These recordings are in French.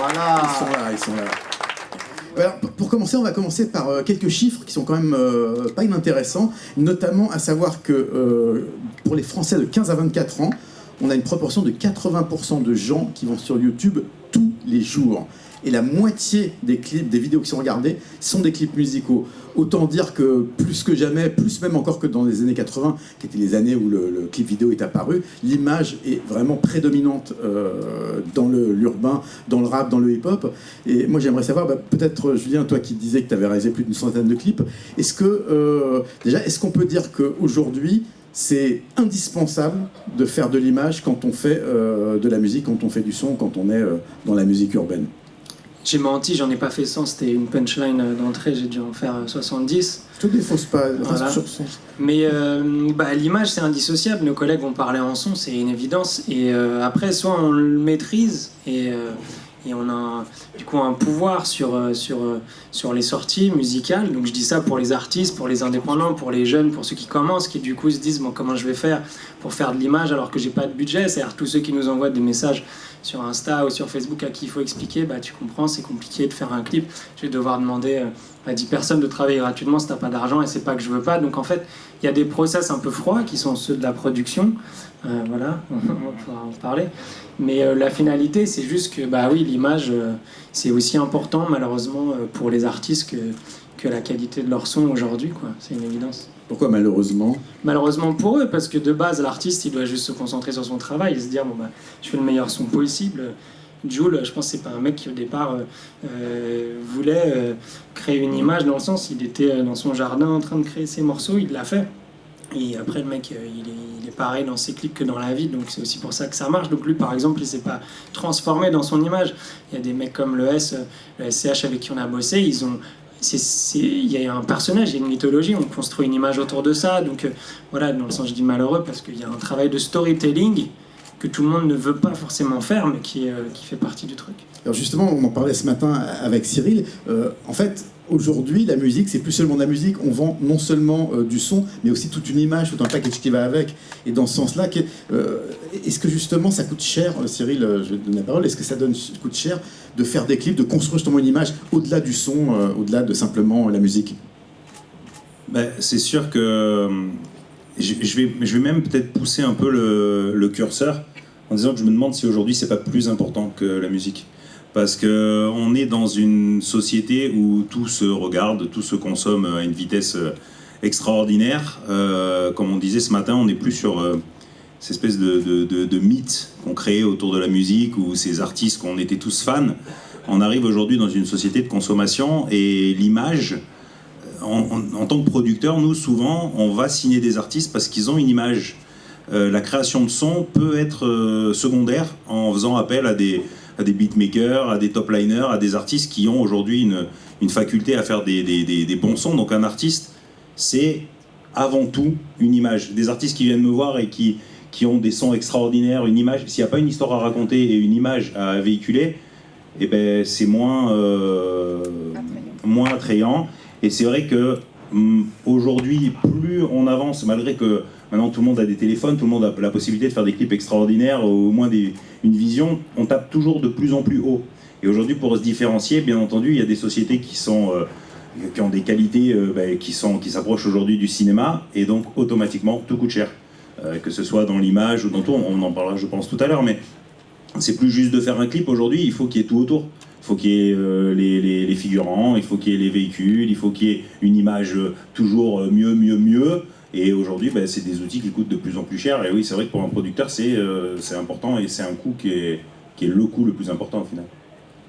Voilà. Ils sont là. Alors, pour commencer, on va commencer par quelques chiffres qui sont quand même pas inintéressants, notamment à savoir que pour les Français de 15 à 24 ans, on a une proportion de 80% de gens qui vont sur YouTube tous les jours. Et la moitié des clips, des vidéos qui sont regardées, sont des clips musicaux. Autant dire que plus que jamais, plus même encore que dans les années 80, qui étaient les années où le clip vidéo est apparu, l'image est vraiment prédominante dans l'urbain, dans le rap, dans le hip-hop. Et moi j'aimerais savoir, peut-être Julien, toi qui disais que tu avais réalisé plus d'une centaine de clips, est-ce qu'on peut dire qu'aujourd'hui, c'est indispensable de faire de l'image quand on fait de la musique, quand on fait du son, quand on est dans la musique urbaine? J'ai menti, j'en ai pas fait 100, c'était une punchline d'entrée, j'ai dû en faire 70. Je te défausse pas, reste Voilà. sur son. Mais l'image c'est indissociable, nos collègues vont parler en son, c'est une évidence. Et après, soit on le maîtrise et on a du coup un pouvoir sur les sorties musicales. Donc je dis ça pour les artistes, pour les indépendants, pour les jeunes, pour ceux qui commencent, qui du coup se disent bon, comment je vais faire pour faire de l'image alors que j'ai pas de budget. C'est-à-dire tous ceux qui nous envoient des messages sur Insta ou sur Facebook à qui il faut expliquer, tu comprends, c'est compliqué de faire un clip, je vais devoir demander à 10 personnes de travailler gratuitement si t'as pas d'argent, et c'est pas que je veux pas. Donc en fait, il y a des process un peu froids qui sont ceux de la production, voilà, on va pouvoir en parler. Mais la finalité, c'est juste que oui, l'image, c'est aussi important malheureusement pour les artistes que la qualité de leur son aujourd'hui, quoi. C'est une évidence. Pourquoi malheureusement? Malheureusement pour eux, parce que de base, l'artiste, il doit juste se concentrer sur son travail et se dire, je fais le meilleur son possible. Jul, je pense que c'est pas un mec qui au départ voulait créer une image, dans le sens, il était dans son jardin en train de créer ses morceaux, il l'a fait. Et après, le mec, il est pareil dans ses clips que dans la vie, donc c'est aussi pour ça que ça marche. Donc lui, par exemple, il s'est pas transformé dans son image. Il y a des mecs comme le SCH avec qui on a bossé, il y a un personnage, il y a une mythologie, on construit une image autour de ça. Donc voilà, dans le sens, je dis malheureux, parce qu'il y a un travail de storytelling que tout le monde ne veut pas forcément faire, mais qui fait partie du truc. Alors justement, on en parlait ce matin avec Cyril. En fait, aujourd'hui, la musique, c'est plus seulement de la musique. On vend non seulement du son, mais aussi toute une image, tout un package qui va avec. Et dans ce sens-là, est-ce que justement ça coûte cher, Cyril, je vais te donner la parole, est-ce que ça coûte cher de faire des clips, de construire justement une image au-delà du son, au-delà de simplement la musique? C'est sûr que je vais même peut-être pousser un peu le curseur en disant que je me demande si aujourd'hui c'est pas plus important que la musique. Parce qu'on est dans une société où tout se regarde, tout se consomme à une vitesse extraordinaire. Comme on disait ce matin, on n'est plus sur cette espèce de mythe qu'on créait autour de la musique, ou ces artistes qu'on était tous fans. On arrive aujourd'hui dans une société de consommation, et l'image, en tant que producteur, nous souvent on va signer des artistes parce qu'ils ont une image. La création de son peut être secondaire en faisant appel à des beatmakers, à des top-liners, à des artistes qui ont aujourd'hui une faculté à faire des bons sons. Donc un artiste, c'est avant tout une image. Des artistes qui viennent me voir et qui ont des sons extraordinaires, une image, s'il n'y a pas une histoire à raconter et une image à véhiculer, c'est moins attrayant. Et c'est vrai que aujourd'hui, plus on avance, malgré que maintenant tout le monde a des téléphones, tout le monde a la possibilité de faire des clips extraordinaires, au moins une vision, on tape toujours de plus en plus haut. Et aujourd'hui, pour se différencier, bien entendu, il y a des sociétés qui ont des qualités qui s'approchent aujourd'hui du cinéma, et donc automatiquement tout coûte cher. Que ce soit dans l'image ou dans tout, on en parlera je pense tout à l'heure, mais c'est plus juste de faire un clip aujourd'hui, il faut qu'il y ait tout autour. Il faut qu'il y ait les figurants, il faut qu'il y ait les véhicules, il faut qu'il y ait une image toujours mieux. Et aujourd'hui, c'est des outils qui coûtent de plus en plus cher. Et oui, c'est vrai que pour un producteur, c'est important, et c'est un coût qui est le coût le plus important au final.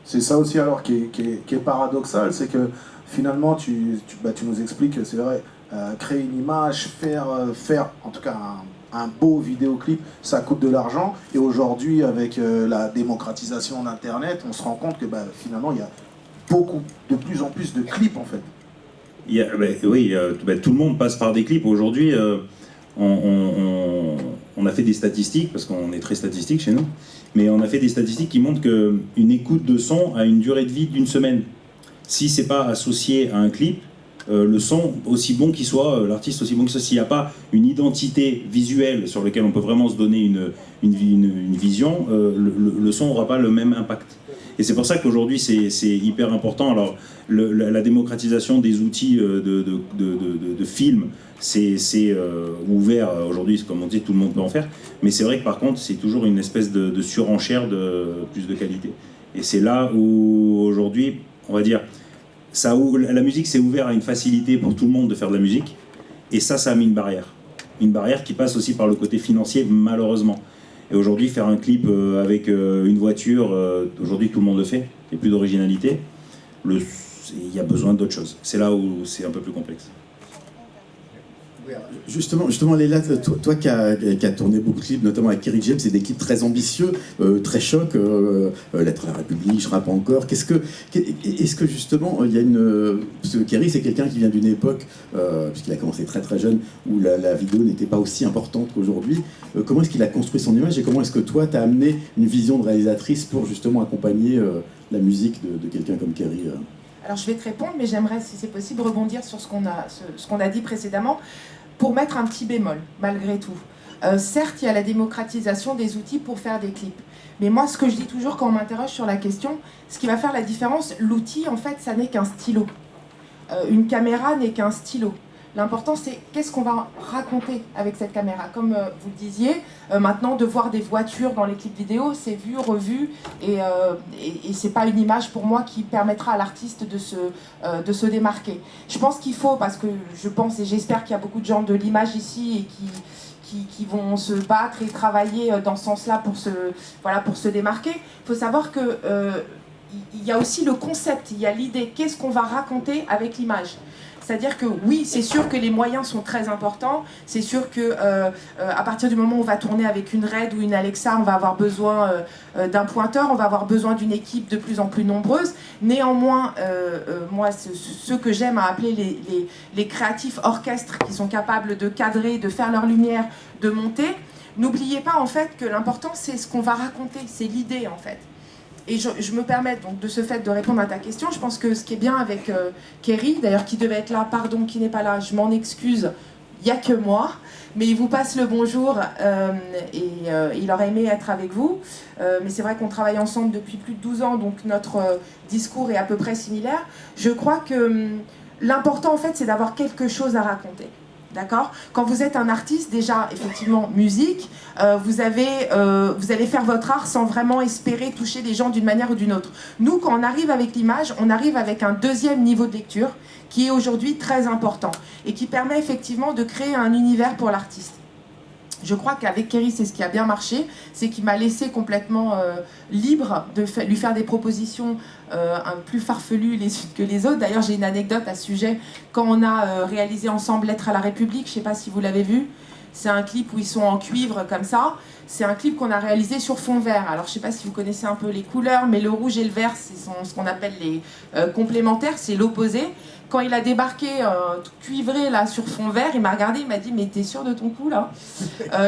C'est ça aussi alors qui est paradoxal, c'est que finalement, tu nous expliques que c'est vrai, créer une image, faire en tout cas un beau vidéoclip, ça coûte de l'argent. Et aujourd'hui, avec la démocratisation d'Internet, on se rend compte que finalement, il y a de plus en plus de clips en fait. Tout le monde passe par des clips. Aujourd'hui, on a fait des statistiques, parce qu'on est très statistique chez nous, mais on a fait des statistiques qui montrent qu'une écoute de son a une durée de vie d'1 semaine. Si c'est pas associé à un clip, le son, aussi bon qu'il soit, l'artiste aussi bon qu'il soit, s'il n'y a pas une identité visuelle sur laquelle on peut vraiment se donner une vision, le son n'aura pas le même impact. Et c'est pour ça qu'aujourd'hui c'est hyper important. Alors la démocratisation des outils de film, c'est ouvert aujourd'hui, comme on dit, tout le monde peut en faire. Mais c'est vrai que par contre, c'est toujours une espèce de surenchère de plus de qualité. Et c'est là où aujourd'hui, on va dire, la musique s'est ouverte à une facilité pour tout le monde de faire de la musique. Et ça a mis une barrière. Une barrière qui passe aussi par le côté financier, malheureusement. Et aujourd'hui, faire un clip avec une voiture, aujourd'hui tout le monde le fait, il n'y a plus d'originalité. Il y a besoin d'autre chose. C'est là où c'est un peu plus complexe. Justement Leila, toi qui as tourné beaucoup de clips, notamment avec Kerry James, c'est des clips très ambitieux, très chocs, Lettre à la République, Je rappe encore. Est-ce que justement, il y a parce que Kerry, c'est quelqu'un qui vient d'une époque, puisqu'il a commencé très très jeune, où la vidéo n'était pas aussi importante qu'aujourd'hui. Comment est-ce qu'il a construit son image et comment est-ce que toi, tu as amené une vision de réalisatrice pour justement accompagner la musique de quelqu'un comme Kerry Alors je vais te répondre, mais j'aimerais, si c'est possible, rebondir sur ce qu'on a dit précédemment, pour mettre un petit bémol, malgré tout. Certes, il y a la démocratisation des outils pour faire des clips. Mais moi, ce que je dis toujours quand on m'interroge sur la question, ce qui va faire la différence, l'outil, en fait, ça n'est qu'un stylo. Une caméra n'est qu'un stylo. L'important, c'est qu'est-ce qu'on va raconter avec cette caméra. Comme vous le disiez, maintenant, de voir des voitures dans les clips vidéo, c'est vu, revu, et c'est pas une image pour moi qui permettra à l'artiste de se démarquer. Je pense qu'il faut, parce que je pense et j'espère qu'il y a beaucoup de gens de l'image ici et qui vont se battre et travailler dans ce sens-là pour se démarquer. Il faut savoir que il y a aussi le concept, il y a l'idée, qu'est-ce qu'on va raconter avec l'image. C'est-à-dire que oui, c'est sûr que les moyens sont très importants. C'est sûr que à partir du moment où on va tourner avec une RED ou une Alexa, on va avoir besoin d'un pointeur, on va avoir besoin d'une équipe de plus en plus nombreuse. Néanmoins, moi, ceux que j'aime à appeler les créatifs orchestres qui sont capables de cadrer, de faire leur lumière, de monter, n'oubliez pas en fait que l'important c'est ce qu'on va raconter, c'est l'idée en fait. Et je me permets donc de ce fait de répondre à ta question. Je pense que ce qui est bien avec Kerry, d'ailleurs qui devait être là, pardon, qui n'est pas là, je m'en excuse, il n'y a que moi, mais il vous passe le bonjour et il aurait aimé être avec vous. Mais c'est vrai qu'on travaille ensemble depuis plus de 12 ans, donc notre discours est à peu près similaire. Je crois que l'important en fait c'est d'avoir quelque chose à raconter. D'accord ? Quand vous êtes un artiste, déjà, effectivement, musique, vous allez faire votre art sans vraiment espérer toucher les gens d'une manière ou d'une autre. Nous, quand on arrive avec l'image, on arrive avec un deuxième niveau de lecture qui est aujourd'hui très important et qui permet effectivement de créer un univers pour l'artiste. Je crois qu'avec Kerry, c'est ce qui a bien marché, c'est qu'il m'a laissé complètement libre de lui faire des propositions plus farfelues les unes que les autres. D'ailleurs, j'ai une anecdote à ce sujet. Quand on a réalisé ensemble Lettre à la République, je ne sais pas si vous l'avez vu, c'est un clip où ils sont en cuivre comme ça. C'est un clip qu'on a réalisé sur fond vert. Alors, je ne sais pas si vous connaissez un peu les couleurs, mais le rouge et le vert, c'est ce qu'on appelle les complémentaires, c'est l'opposé. Quand il a débarqué tout cuivré là, sur fond vert, il m'a regardé, il m'a dit « Mais t'es sûr de ton coup là ?»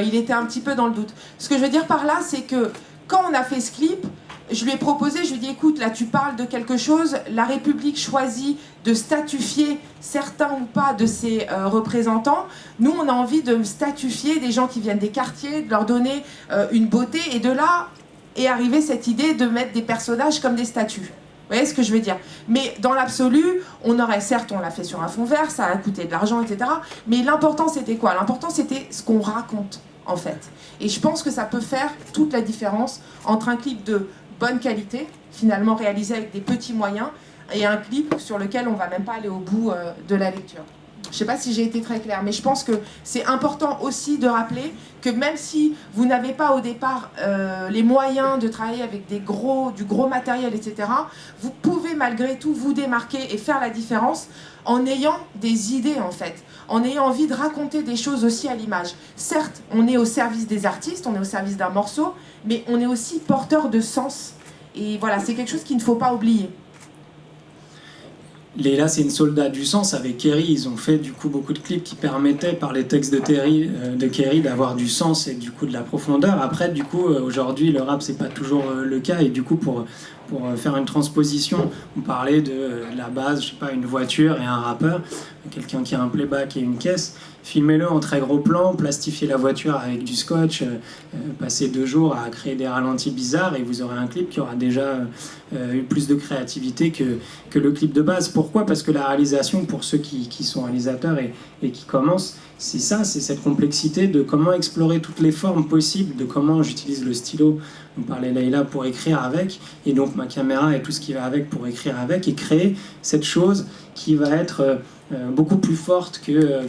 Il était un petit peu dans le doute. Ce que je veux dire par là, c'est que quand on a fait ce clip, je lui ai proposé, je lui ai dit « Écoute, là tu parles de quelque chose, la République choisit de statufier certains ou pas de ses représentants. Nous, on a envie de statufier des gens qui viennent des quartiers, de leur donner une beauté. Et de là est arrivée cette idée de mettre des personnages comme des statues. » Vous voyez ce que je veux dire? Mais dans l'absolu, on aurait, certes, on l'a fait sur un fond vert, ça a coûté de l'argent, etc. Mais l'important, c'était quoi? L'important, c'était ce qu'on raconte, en fait. Et je pense que ça peut faire toute la différence entre un clip de bonne qualité, finalement réalisé avec des petits moyens, et un clip sur lequel on ne va même pas aller au bout de la lecture. Je ne sais pas si j'ai été très claire, mais je pense que c'est important aussi de rappeler que même si vous n'avez pas au départ les moyens de travailler avec du gros matériel, etc., vous pouvez malgré tout vous démarquer et faire la différence en ayant des idées en fait, en ayant envie de raconter des choses aussi à l'image. Certes, on est au service des artistes, on est au service d'un morceau, mais on est aussi porteur de sens. Et voilà, c'est quelque chose qu'il ne faut pas oublier. Leila, c'est une soldat du sens. Avec Kerry, ils ont fait du coup beaucoup de clips qui permettaient, par les textes de Kerry, d'avoir du sens et du coup de la profondeur. Après, du coup, aujourd'hui, le rap, c'est pas toujours le cas. Et du coup, pour pour faire une transposition. On parlait de la base, je sais pas, une voiture et un rappeur, quelqu'un qui a un playback et une caisse. Filmez-le en très gros plan, plastifiez la voiture avec du scotch, passez 2 jours à créer des ralentis bizarres et vous aurez un clip qui aura déjà eu plus de créativité que le clip de base. Pourquoi ? Parce que la réalisation, pour ceux qui sont réalisateurs et qui commencent, c'est ça, c'est cette complexité de comment explorer toutes les formes possibles, de comment j'utilise le stylo, on parlait Leïla, pour écrire avec, et donc ma caméra et tout ce qui va avec pour écrire avec, et créer cette chose qui va être beaucoup plus forte que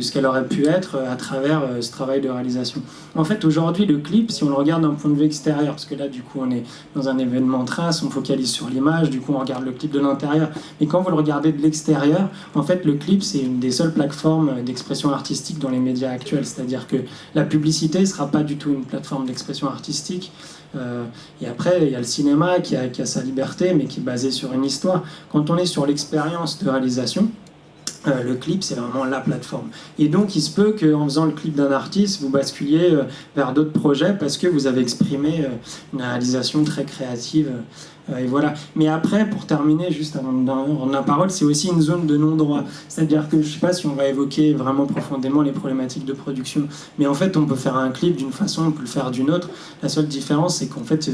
ce qu'elle aurait pu être à travers ce travail de réalisation. En fait, aujourd'hui, le clip, si on le regarde d'un point de vue extérieur, parce que là, du coup, on est dans un événement trace, on focalise sur l'image, du coup, on regarde le clip de l'intérieur. Mais quand vous le regardez de l'extérieur, en fait, le clip, c'est une des seules plateformes d'expression artistique dans les médias actuels. C'est-à-dire que la publicité ne sera pas du tout une plateforme d'expression artistique. Et après, il y a le cinéma qui a sa liberté, mais qui est basé sur une histoire. Quand on est sur l'expérience de réalisation, le clip, c'est vraiment la plateforme. Et donc, il se peut qu'en faisant le clip d'un artiste, vous basculiez vers d'autres projets parce que vous avez exprimé une réalisation très créative. Et voilà. Mais après, pour terminer, juste avant de rendre la parole, c'est aussi une zone de non-droit. C'est-à-dire que je ne sais pas si on va évoquer vraiment profondément les problématiques de production, mais en fait, on peut faire un clip d'une façon, on peut le faire d'une autre. La seule différence, c'est qu'en fait,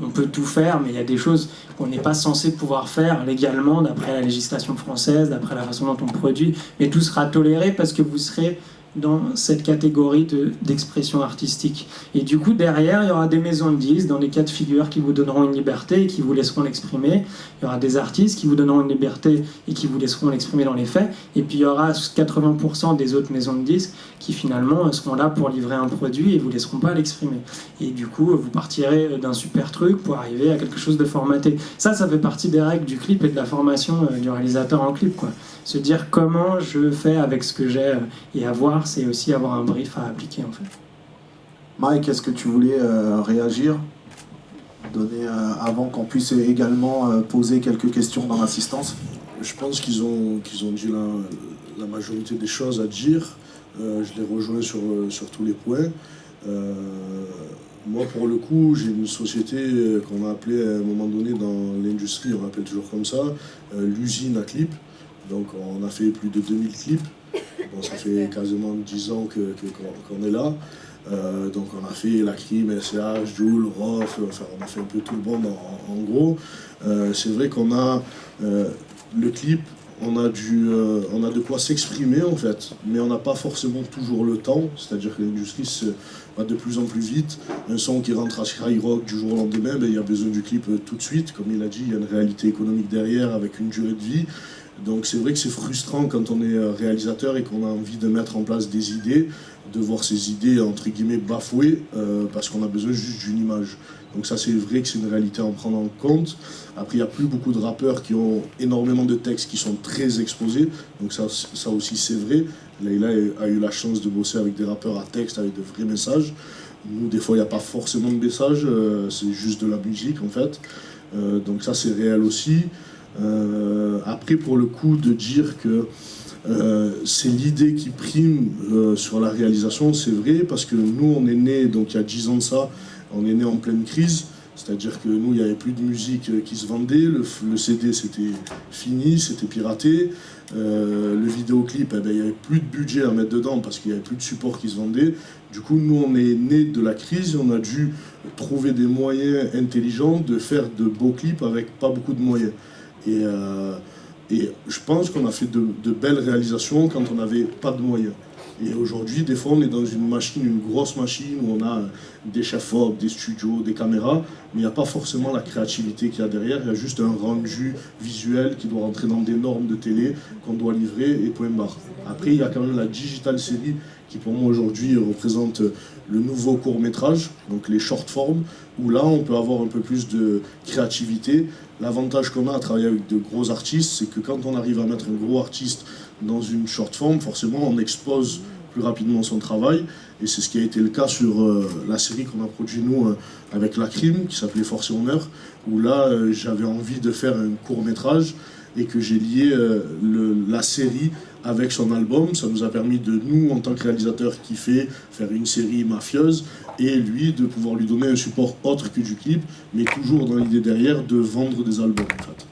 on peut tout faire, mais il y a des choses qu'on n'est pas censé pouvoir faire légalement, d'après la législation française, d'après la façon dont on produit, mais tout sera toléré parce que vous serez dans cette catégorie d'expression artistique. Et du coup, derrière, il y aura des maisons de disques dans des cas de figure qui vous donneront une liberté et qui vous laisseront l'exprimer. Il y aura des artistes qui vous donneront une liberté et qui vous laisseront l'exprimer dans les faits. Et puis, il y aura 80% des autres maisons de disques qui, finalement, seront là pour livrer un produit et vous laisseront pas l'exprimer. Et du coup, vous partirez d'un super truc pour arriver à quelque chose de formaté. Ça fait partie des règles du clip et de la formation du réalisateur en clip, quoi. Se dire comment je fais avec ce que j'ai et avoir, c'est aussi avoir un brief à appliquer, en fait. Mike, est-ce que tu voulais réagir, avant qu'on puisse également poser quelques questions dans l'assistance? Je pense qu'ils ont dit la majorité des choses à dire. Je les rejoins sur tous les points. Moi, pour le coup, j'ai une société qu'on a appelée à un moment donné dans l'industrie, on l'appelle toujours comme ça, l'usine à clips. Donc on a fait plus de 2000 clips. Bon, ça fait quasiment 10 ans qu'on est là. Donc on a fait la Crime, SCH, Joule, Rof, enfin on a fait un peu tout le monde en gros. C'est vrai qu'on a le clip, on a de quoi s'exprimer en fait, mais on n'a pas forcément toujours le temps, c'est-à-dire que l'industrie va de plus en plus vite. Un son qui rentre à Skyrock du jour au lendemain, il y a besoin du clip tout de suite, comme il a dit, il y a une réalité économique derrière avec une durée de vie. Donc c'est vrai que c'est frustrant quand on est réalisateur et qu'on a envie de mettre en place des idées, de voir ces idées entre guillemets bafouées parce qu'on a besoin juste d'une image. Donc ça c'est vrai que c'est une réalité à en prendre en compte. Après il n'y a plus beaucoup de rappeurs qui ont énormément de textes qui sont très exposés, donc ça aussi c'est vrai. Leïla a eu la chance de bosser avec des rappeurs à texte, avec de vrais messages. Nous des fois il n'y a pas forcément de message, c'est juste de la musique en fait. Donc ça c'est réel aussi. Après pour le coup de dire que c'est l'idée qui prime sur la réalisation, c'est vrai parce que nous on est né, donc il y a 10 ans de ça, on est né en pleine crise, c'est-à-dire que nous il n'y avait plus de musique qui se vendait, le CD c'était fini, c'était piraté, le vidéoclip il n'y avait plus de budget à mettre dedans parce qu'il n'y avait plus de support qui se vendait. Du coup nous on est né de la crise, on a dû trouver des moyens intelligents de faire de beaux clips avec pas beaucoup de moyens. Et je pense qu'on a fait de belles réalisations quand on n'avait pas de moyens. Et aujourd'hui, des fois, on est dans une machine, une grosse machine, où on a des chefs-op, des studios, des caméras, mais il n'y a pas forcément la créativité qu'il y a derrière, il y a juste un rendu visuel qui doit rentrer dans des normes de télé qu'on doit livrer et point barre. Après, il y a quand même la digital série qui, pour moi, aujourd'hui, représente le nouveau court-métrage, donc les short forms, où là, on peut avoir un peu plus de créativité. L'avantage qu'on a à travailler avec de gros artistes, c'est que quand on arrive à mettre un gros artiste dans une short form, forcément on expose plus rapidement son travail, et c'est ce qui a été le cas sur la série qu'on a produit nous avec La Crime, qui s'appelait Force et Honneur, où là j'avais envie de faire un court métrage, et que j'ai lié la série avec son album. Ça nous a permis de, nous, en tant que réalisateurs, kiffer, faire une série mafieuse, et lui, de pouvoir lui donner un support autre que du clip, mais toujours dans l'idée derrière de vendre des albums, en fait.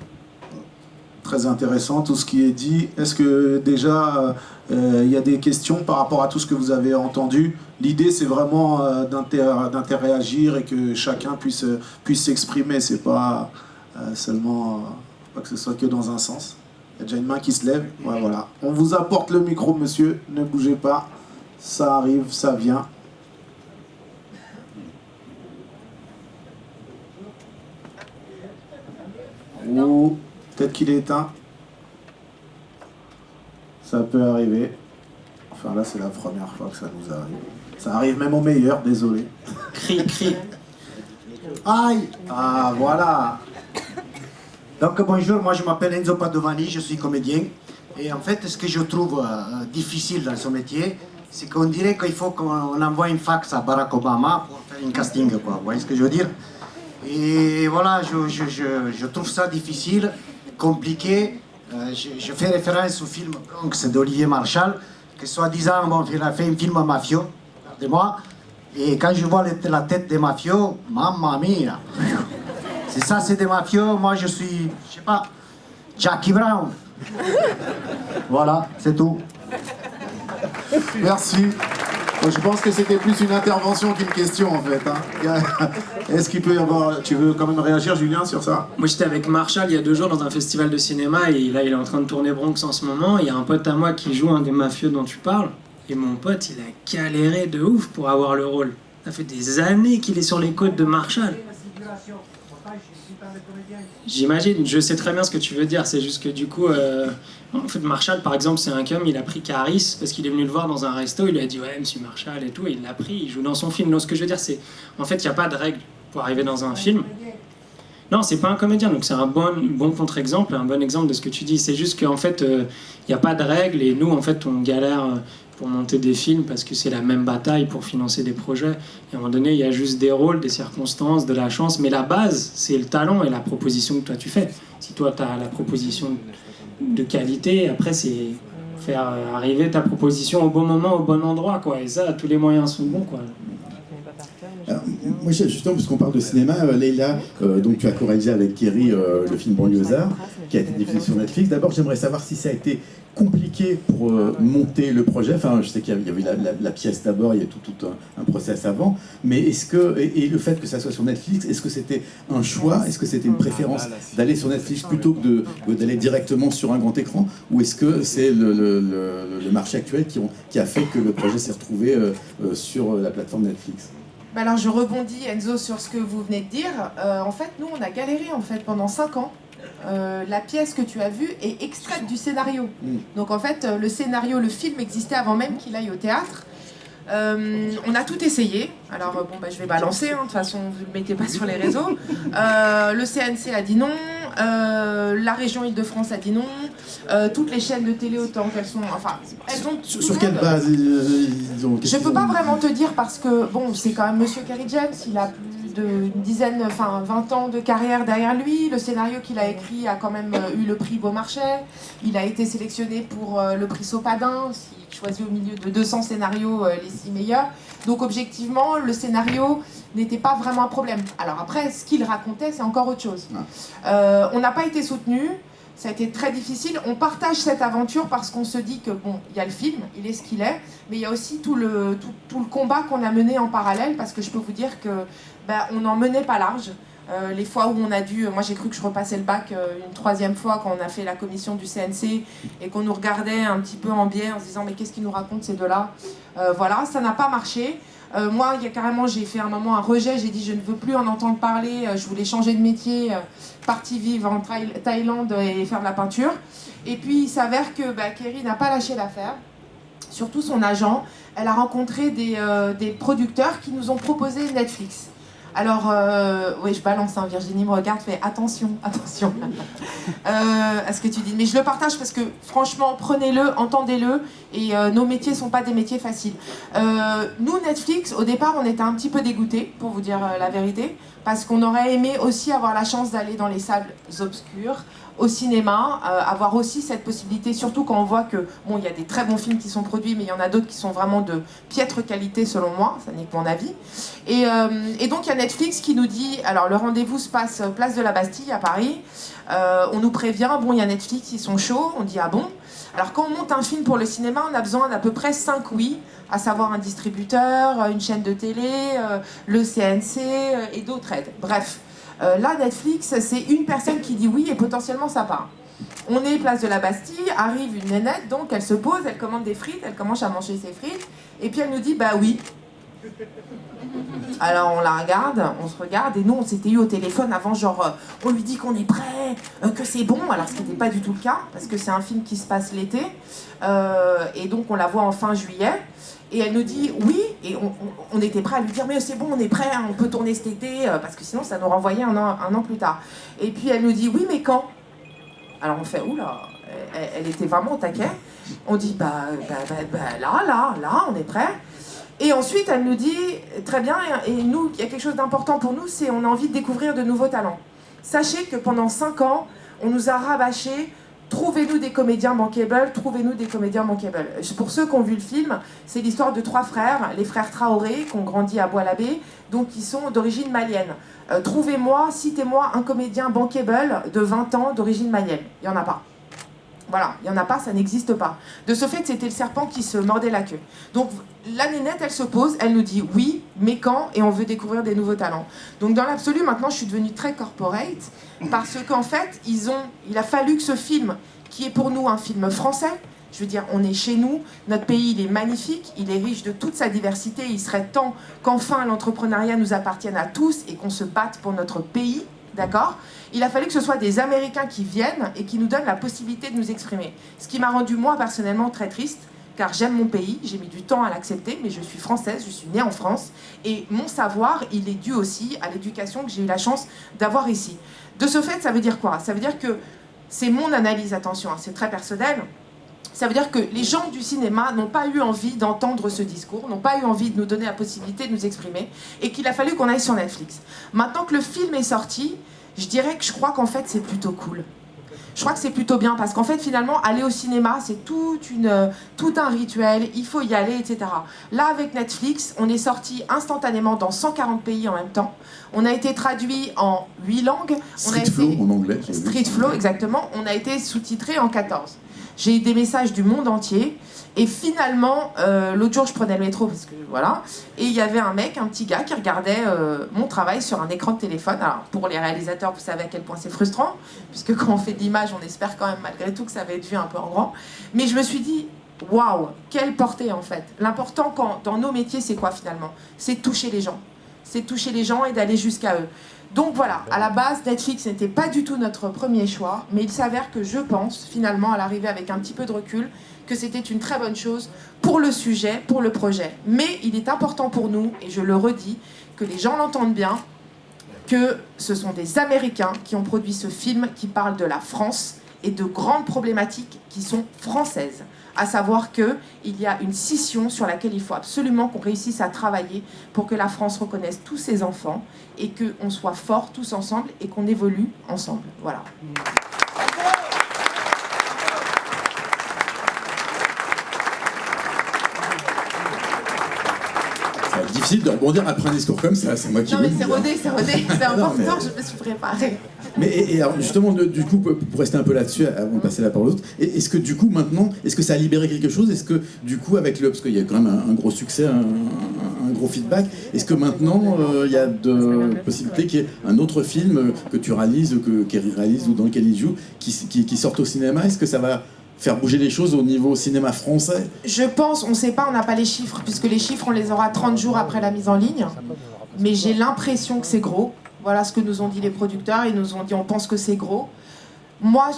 Très intéressant tout ce qui est dit. Est-ce que déjà il y a des questions par rapport à tout ce que vous avez entendu? L'idée c'est vraiment d'interagir et que chacun puisse s'exprimer. C'est pas seulement pas que ce soit que dans un sens. Il y a déjà une main qui se lève. Ouais, voilà. On vous apporte le micro, monsieur. Ne bougez pas. Ça arrive, ça vient. Ou peut-être qu'il est éteint. Ça peut arriver. Enfin là c'est la première fois que ça nous arrive. Ça arrive même au meilleur, désolé. Crie, crie. Aïe! Ah voilà. Donc bonjour, moi je m'appelle Enzo Padovani, je suis comédien. Et en fait, ce que je trouve difficile dans ce métier, c'est qu'on dirait qu'il faut qu'on envoie une fax à Barack Obama pour faire une casting, quoi. Vous voyez ce que je veux dire? Et voilà, je trouve ça difficile, compliqué. Je fais référence au film Bronx d'Olivier Marshall, que soi-disant, bon, il a fait un film mafieux, regardez-moi. Et quand je vois la tête des mafieux, mamma mia! C'est ça, c'est des mafieux. Moi, je suis, je sais pas, Jackie Brown. Voilà, c'est tout. Merci. Je pense que c'était plus une intervention qu'une question en fait. Hein. Est-ce qu'il peut y avoir... Tu veux quand même réagir, Julien, sur ça? Moi j'étais avec Marshall il y a 2 jours dans un festival de cinéma et là il est en train de tourner Bronx en ce moment. Il y a un pote à moi qui joue un des mafieux dont tu parles. Et mon pote il a galéré de ouf pour avoir le rôle. Ça fait des années qu'il est sur les côtes de Marshall. J'imagine, je sais très bien ce que tu veux dire, c'est juste que du coup, en fait Marshall par exemple c'est un cum, il a pris Caris parce qu'il est venu le voir dans un resto, il lui a dit ouais monsieur Marshall et tout, et il l'a pris, il joue dans son film. Donc ce que je veux dire c'est, en fait il n'y a pas de règle pour arriver dans un film. Non, c'est pas un comédien, donc c'est un bon contre-exemple, un bon exemple de ce que tu dis. C'est juste qu'en fait il n'y a pas de règle et nous en fait on galère pour monter des films parce que c'est la même bataille pour financer des projets. Et à un moment donné, il y a juste des rôles, des circonstances, de la chance, mais la base, c'est le talent et la proposition que toi tu fais. Si toi tu as la proposition de qualité, après c'est faire arriver ta proposition au bon moment, au bon endroit, quoi. Et ça, tous les moyens sont bons, quoi. Alors, moi, justement, parce qu'on parle de cinéma, Leïla, donc tu as co-réalisé avec Kerry le film Banlieusard, qui a été diffusé sur Netflix. D'abord, j'aimerais savoir si ça a été compliqué pour monter le projet. Enfin, je sais qu'il y avait la pièce d'abord, il y a tout un process avant. Mais est-ce que, et le fait que ça soit sur Netflix, est-ce que c'était un choix? Est-ce que c'était une préférence d'aller sur Netflix plutôt que d'aller directement sur un grand écran? Ou est-ce que c'est le marché actuel qui a fait que le projet s'est retrouvé sur la plateforme Netflix? Alors je rebondis, Enzo, sur ce que vous venez de dire. En fait, nous, on a galéré en fait, pendant 5 ans. La pièce que tu as vue est extraite du scénario. Donc en fait, le scénario, le film existait avant même qu'il aille au théâtre. On a tout essayé. Alors bon, je vais balancer, hein. De toute façon vous ne le mettez pas sur les réseaux. Le CNC a dit non, la région Île-de-France a dit non, toutes les chaînes de télé autant qu'elles sont, enfin elles ont... Sur quelle base ils ont... Je peux pas vraiment te dire parce que bon, c'est quand même Monsieur Kerry James, il a plus d'une dizaine, enfin 20 ans de carrière derrière lui. Le scénario qu'il a écrit a quand même eu le prix Beaumarchais. Il a été sélectionné pour le prix Sopadin, choisi au milieu de 200 scénarios, les 6 meilleurs. Donc objectivement, le scénario n'était pas vraiment un problème. Alors après, ce qu'il racontait, c'est encore autre chose. On n'a pas été soutenu, ça a été très difficile. On partage cette aventure parce qu'on se dit que, bon, il y a le film, il est ce qu'il est, mais il y a aussi tout le combat qu'on a mené en parallèle, parce que je peux vous dire que on n'en menait pas large. Les fois où on a dû... Moi, j'ai cru que je repassais le bac une 3e fois quand on a fait la commission du CNC et qu'on nous regardait un petit peu en biais en se disant « Mais qu'est-ce qu'ils nous racontent ces deux-là ?» Voilà, ça n'a pas marché. Moi, j'ai fait un moment un rejet. J'ai dit « Je ne veux plus en entendre parler. Je voulais changer de métier, partir vivre en Thaïlande et faire de la peinture. » Et puis, il s'avère que Kerry n'a pas lâché l'affaire. Surtout son agent. Elle a rencontré des producteurs qui nous ont proposé Netflix. Alors, oui, je balance, hein, Virginie me regarde, fait attention, attention à ce que tu dis. Mais je le partage parce que, franchement, prenez-le, entendez-le, et nos métiers ne sont pas des métiers faciles. Nous, Netflix, au départ, on était un petit peu dégoûtés, pour vous dire la vérité, parce qu'on aurait aimé aussi avoir la chance d'aller dans les salles obscures, au cinéma, avoir aussi cette possibilité, surtout quand on voit que, bon, il y a des très bons films qui sont produits, mais il y en a d'autres qui sont vraiment de piètre qualité selon moi, ça n'est que mon avis. Et donc il y a Netflix qui nous dit, alors le rendez-vous se passe place de la Bastille à Paris, on nous prévient, bon, il y a Netflix, ils sont chauds, on dit ah bon. Alors quand on monte un film pour le cinéma, on a besoin d'à peu près 5 oui, à savoir un distributeur, une chaîne de télé, le CNC et d'autres aides. Bref, là Netflix, c'est une personne qui dit oui et potentiellement ça part. On est place de la Bastille, arrive une nénette, donc elle se pose, elle commande des frites, elle commence à manger ses frites, et puis elle nous dit bah oui. Alors on la regarde, on se regarde, et nous on s'était eu au téléphone avant, genre on lui dit qu'on est prêt, que c'est bon, alors ce qui n'était pas du tout le cas, parce que c'est un film qui se passe l'été, et donc on la voit en fin juillet, et elle nous dit oui, et on était prêt à lui dire mais c'est bon, on est prêt, on peut tourner cet été, parce que sinon ça nous renvoyait un an plus tard. Et puis elle nous dit oui mais quand? Alors on fait oula, elle était vraiment au taquet, on dit là, on est prêt. Et ensuite, elle nous dit, très bien, et nous, il y a quelque chose d'important pour nous, c'est on a envie de découvrir de nouveaux talents. Sachez que pendant 5 ans, on nous a rabâché, trouvez-nous des comédiens bankable, trouvez-nous des comédiens bankable. Pour ceux qui ont vu le film, c'est l'histoire de 3 frères, les frères Traoré, qui ont grandi à Bois-l'Abbé, donc qui sont d'origine malienne. Trouvez-moi, citez-moi un comédien bankable de 20 ans d'origine malienne. Il n'y en a pas. Voilà, il n'y en a pas, ça n'existe pas. De ce fait, c'était le serpent qui se mordait la queue. Donc la nénette, elle se pose, elle nous dit oui, mais quand? Et on veut découvrir des nouveaux talents. Donc dans l'absolu, maintenant, je suis devenue très corporate, parce qu'en fait, il a fallu que ce film, qui est pour nous un film français, je veux dire, on est chez nous, notre pays, il est magnifique, il est riche de toute sa diversité, il serait temps qu'enfin l'entrepreneuriat nous appartienne à tous et qu'on se batte pour notre pays. D'accord? Il a fallu que ce soit des Américains qui viennent et qui nous donnent la possibilité de nous exprimer. Ce qui m'a rendu, moi, personnellement, très triste, car j'aime mon pays, j'ai mis du temps à l'accepter, mais je suis française, je suis née en France, et mon savoir, il est dû aussi à l'éducation que j'ai eu la chance d'avoir ici. De ce fait, ça veut dire quoi? Ça veut dire que c'est mon analyse, attention, hein, c'est très personnel. Ça veut dire que les gens du cinéma n'ont pas eu envie d'entendre ce discours, n'ont pas eu envie de nous donner la possibilité de nous exprimer, et qu'il a fallu qu'on aille sur Netflix. Maintenant que le film est sorti, je dirais que je crois qu'en fait c'est plutôt cool. Je crois que c'est plutôt bien, parce qu'en fait finalement aller au cinéma c'est tout un rituel, il faut y aller, etc. Là avec Netflix, on est sorti instantanément dans 140 pays en même temps. On a été traduit en 8 langues. Street Flow en anglais. Street Flow, exactement. On a été sous-titré en 14. J'ai eu des messages du monde entier. Et finalement, l'autre jour, je prenais le métro, parce que voilà, et il y avait un mec, un petit gars, qui regardait mon travail sur un écran de téléphone. Alors, pour les réalisateurs, vous savez à quel point c'est frustrant, puisque quand on fait de l'image, on espère quand même, malgré tout, que ça va être vu un peu en grand. Mais je me suis dit, waouh, quelle portée, en fait. L'important, dans nos métiers, c'est quoi, finalement? C'est de toucher les gens. C'est de toucher les gens et d'aller jusqu'à eux. Donc voilà, à la base, Netflix n'était pas du tout notre premier choix, mais il s'avère que je pense, finalement, à l'arrivée avec un petit peu de recul, que c'était une très bonne chose pour le sujet, pour le projet. Mais il est important pour nous, et je le redis, que les gens l'entendent bien, que ce sont des Américains qui ont produit ce film qui parle de la France et de grandes problématiques qui sont françaises. À savoir qu'il y a une scission sur laquelle il faut absolument qu'on réussisse à travailler pour que la France reconnaisse tous ses enfants et qu'on soit forts tous ensemble et qu'on évolue ensemble. Voilà. C'est difficile de rebondir après un discours comme ça, c'est moi qui Non mais vous c'est le dis, rodé, c'est rodé, c'est important, mais... je me suis préparée. Mais et alors justement, du coup, pour rester un peu là-dessus, avant de passer la parole aux autres, est-ce que du coup maintenant, est-ce que ça a libéré quelque chose? Est-ce que du coup, avec parce qu'il y a quand même un gros succès, un gros feedback, est-ce que maintenant il y a de possibilités qu'il y ait un autre film que tu réalises, que Kerry réalise ou dans lequel il joue, qui sorte au cinéma? Est-ce que ça va faire bouger les choses au niveau cinéma français? Je pense, on ne sait pas, on n'a pas les chiffres, puisque les chiffres on les aura 30 jours après la mise en ligne, mais j'ai l'impression que c'est gros. Voilà ce que nous ont dit les producteurs, ils nous ont dit on pense que c'est gros. Moi,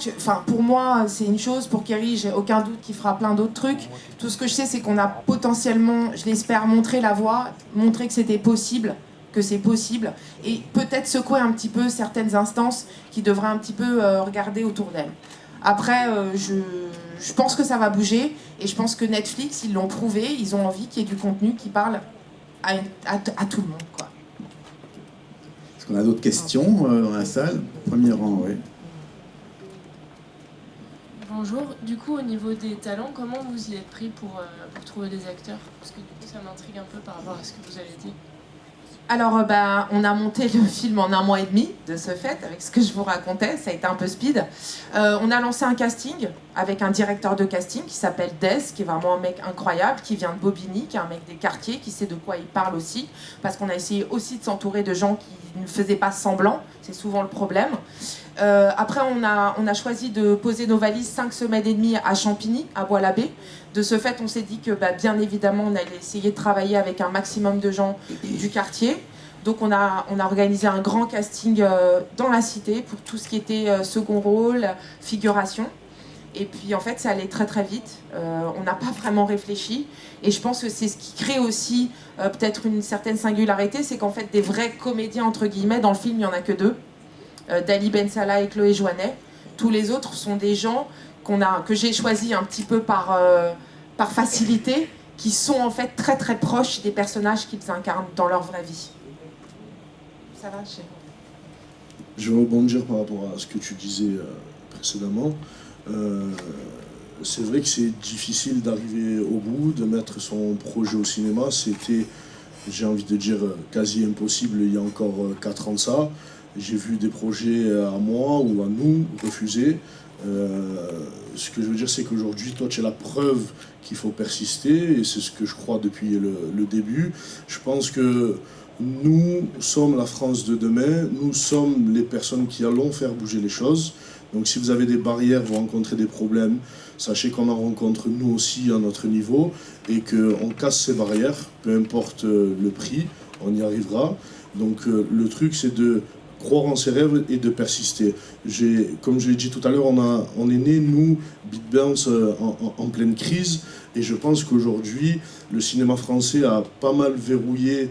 pour moi, c'est une chose, pour Kerry, j'ai aucun doute qu'il fera plein d'autres trucs. Tout ce que je sais, c'est qu'on a potentiellement, je l'espère, montré la voie, montré que c'était possible, que c'est possible, et peut-être secouer un petit peu certaines instances qui devraient un petit peu regarder autour d'elles. Après, je pense que ça va bouger, et je pense que Netflix, ils l'ont prouvé, ils ont envie qu'il y ait du contenu qui parle à tout le monde, quoi. Est-ce qu'on a d'autres questions dans la salle? Premier rang, oui. Bonjour, du coup au niveau des talents, comment vous y êtes pris pour trouver des acteurs? Parce que du coup ça m'intrigue un peu par rapport à ce que vous avez dit. Alors, on a monté le film en 1 mois et demi, de ce fait, avec ce que je vous racontais, ça a été un peu speed. On a lancé un casting avec un directeur de casting qui s'appelle Des, qui est vraiment un mec incroyable, qui vient de Bobigny, qui est un mec des quartiers, qui sait de quoi il parle aussi, parce qu'on a essayé aussi de s'entourer de gens qui ne faisaient pas semblant, c'est souvent le problème. Après, on a choisi de poser nos valises 5 semaines et demie à Champigny, à Bois-l'Abbé. De ce fait, on s'est dit que, bien évidemment, on allait essayer de travailler avec un maximum de gens du quartier. Donc, on a organisé un grand casting dans la cité pour tout ce qui était second rôle, figuration. Et puis, en fait, ça allait très, très vite. On n'a pas vraiment réfléchi. Et je pense que c'est ce qui crée aussi peut-être une certaine singularité, c'est qu'en fait, des vrais comédiens, entre guillemets, dans le film, il n'y en a que 2. Dali Ben Salah et Chloé Joannet. Tous les autres sont des gens que j'ai choisis un petit peu par facilité, qui sont en fait très très proches des personnages qu'ils incarnent dans leur vraie vie. Ça va, Je vais rebondir par rapport à ce que tu disais précédemment. C'est vrai que c'est difficile d'arriver au bout, de mettre son projet au cinéma. C'était, j'ai envie de dire, quasi impossible il y a encore 4 ans de ça. J'ai vu des projets à moi ou à nous refusés. Ce que je veux dire, c'est qu'aujourd'hui, toi, tu es la preuve qu'il faut persister, et c'est ce que je crois depuis le début. Je pense que nous sommes la France de demain, nous sommes les personnes qui allons faire bouger les choses. Donc si vous avez des barrières, vous rencontrez des problèmes, sachez qu'on en rencontre nous aussi à notre niveau, et qu'on casse ces barrières, peu importe le prix, on y arrivera. Donc le truc, c'est de croire en ses rêves et de persister. Comme je l'ai dit tout à l'heure, on est né, nous, Beat Burns, en pleine crise, et je pense qu'aujourd'hui, le cinéma français a pas mal verrouillé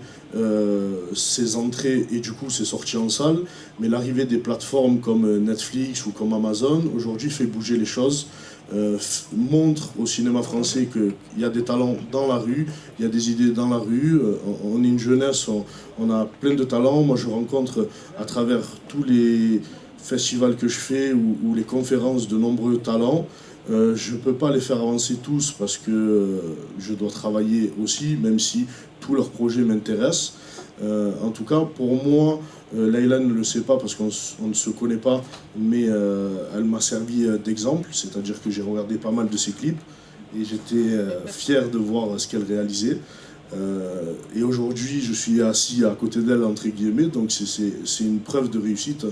ses entrées et du coup ses sorties en salle, mais l'arrivée des plateformes comme Netflix ou comme Amazon, aujourd'hui, fait bouger les choses. Montre au cinéma français qu'il y a des talents dans la rue, il y a des idées dans la rue, on est une jeunesse, on a plein de talents. Moi je rencontre à travers tous les festivals que je fais ou les conférences de nombreux talents. Je ne peux pas les faire avancer tous parce que je dois travailler aussi, même si tous leurs projets m'intéressent. En tout cas, pour moi, Layla ne le sait pas parce qu'on ne se connaît pas, mais elle m'a servi d'exemple, c'est-à-dire que j'ai regardé pas mal de ses clips et j'étais fier de voir ce qu'elle réalisait. Et aujourd'hui, je suis assis à côté d'elle, entre guillemets, donc c'est une preuve de réussite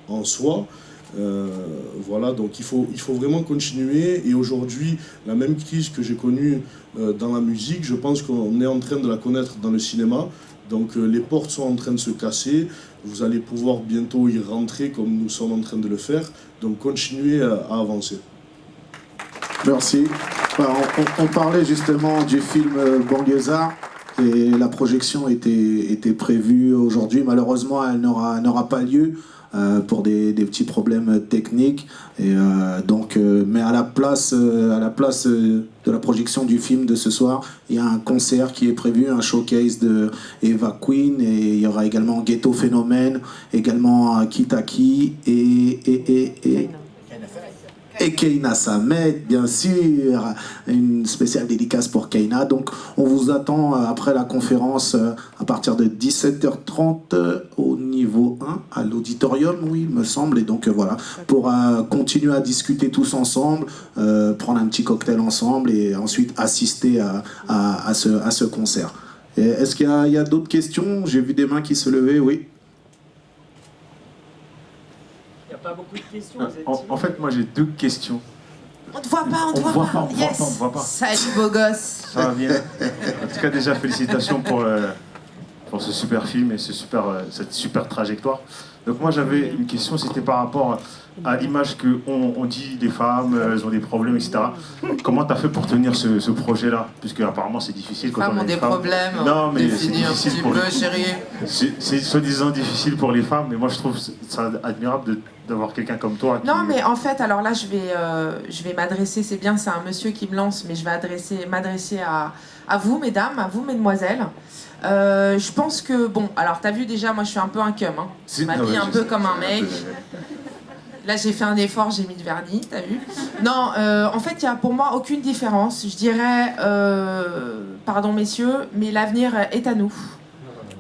en soi. Voilà, donc il faut vraiment continuer. Et aujourd'hui, la même crise que j'ai connue dans la musique, je pense qu'on est en train de la connaître dans le cinéma. Donc les portes sont en train de se casser, vous allez pouvoir bientôt y rentrer comme nous sommes en train de le faire, donc continuez à avancer. Merci. On parlait justement du film Banlieusard et la projection était prévue aujourd'hui. Malheureusement, elle n'aura pas lieu pour des petits problèmes techniques. Et mais à la place de la projection du film de ce soir, il y a un concert qui est prévu, un showcase de Eva Queen, et il y aura également Ghetto Phénomène, également Kitaki et Keina Samet, bien sûr, une spéciale dédicace pour Keina. Donc on vous attend après la conférence à partir de 17h30 au niveau 1 à l'auditorium, oui, il me semble. Et donc voilà, pour continuer à discuter tous ensemble, prendre un petit cocktail ensemble et ensuite assister à ce concert. Est-ce qu'il y a d'autres questions? J'ai vu des mains qui se levaient, oui. Pas beaucoup de questions. En fait, moi j'ai 2 questions. On te voit pas, on te voit pas. Salut beau gosse. Ça va bien. En tout cas, déjà félicitations pour ce super film et cette super trajectoire. Donc moi j'avais une question, c'était par rapport à l'image qu'on dit des femmes, elles ont des problèmes, etc. Comment tu as fait pour tenir ce projet-là? Puisque apparemment c'est difficile quand on est des femme. problèmes. Non, mais c'est Définis un difficile petit pour peu, les... chérie. C'est soi-disant difficile pour les femmes, mais moi je trouve ça admirable d'avoir quelqu'un comme toi. Non, mais en fait, alors là, je vais m'adresser, c'est bien, c'est un monsieur qui me lance, mais je vais m'adresser à vous, mesdames, à vous, mesdemoiselles. Je pense que, bon, alors t'as vu déjà, moi je suis un peu un cum, hein. Je m'habille un peu comme un mec. Là, j'ai fait un effort, j'ai mis de vernis, t'as vu? Non, en fait, il n'y a pour moi aucune différence. Je dirais, pardon messieurs, mais l'avenir est à nous.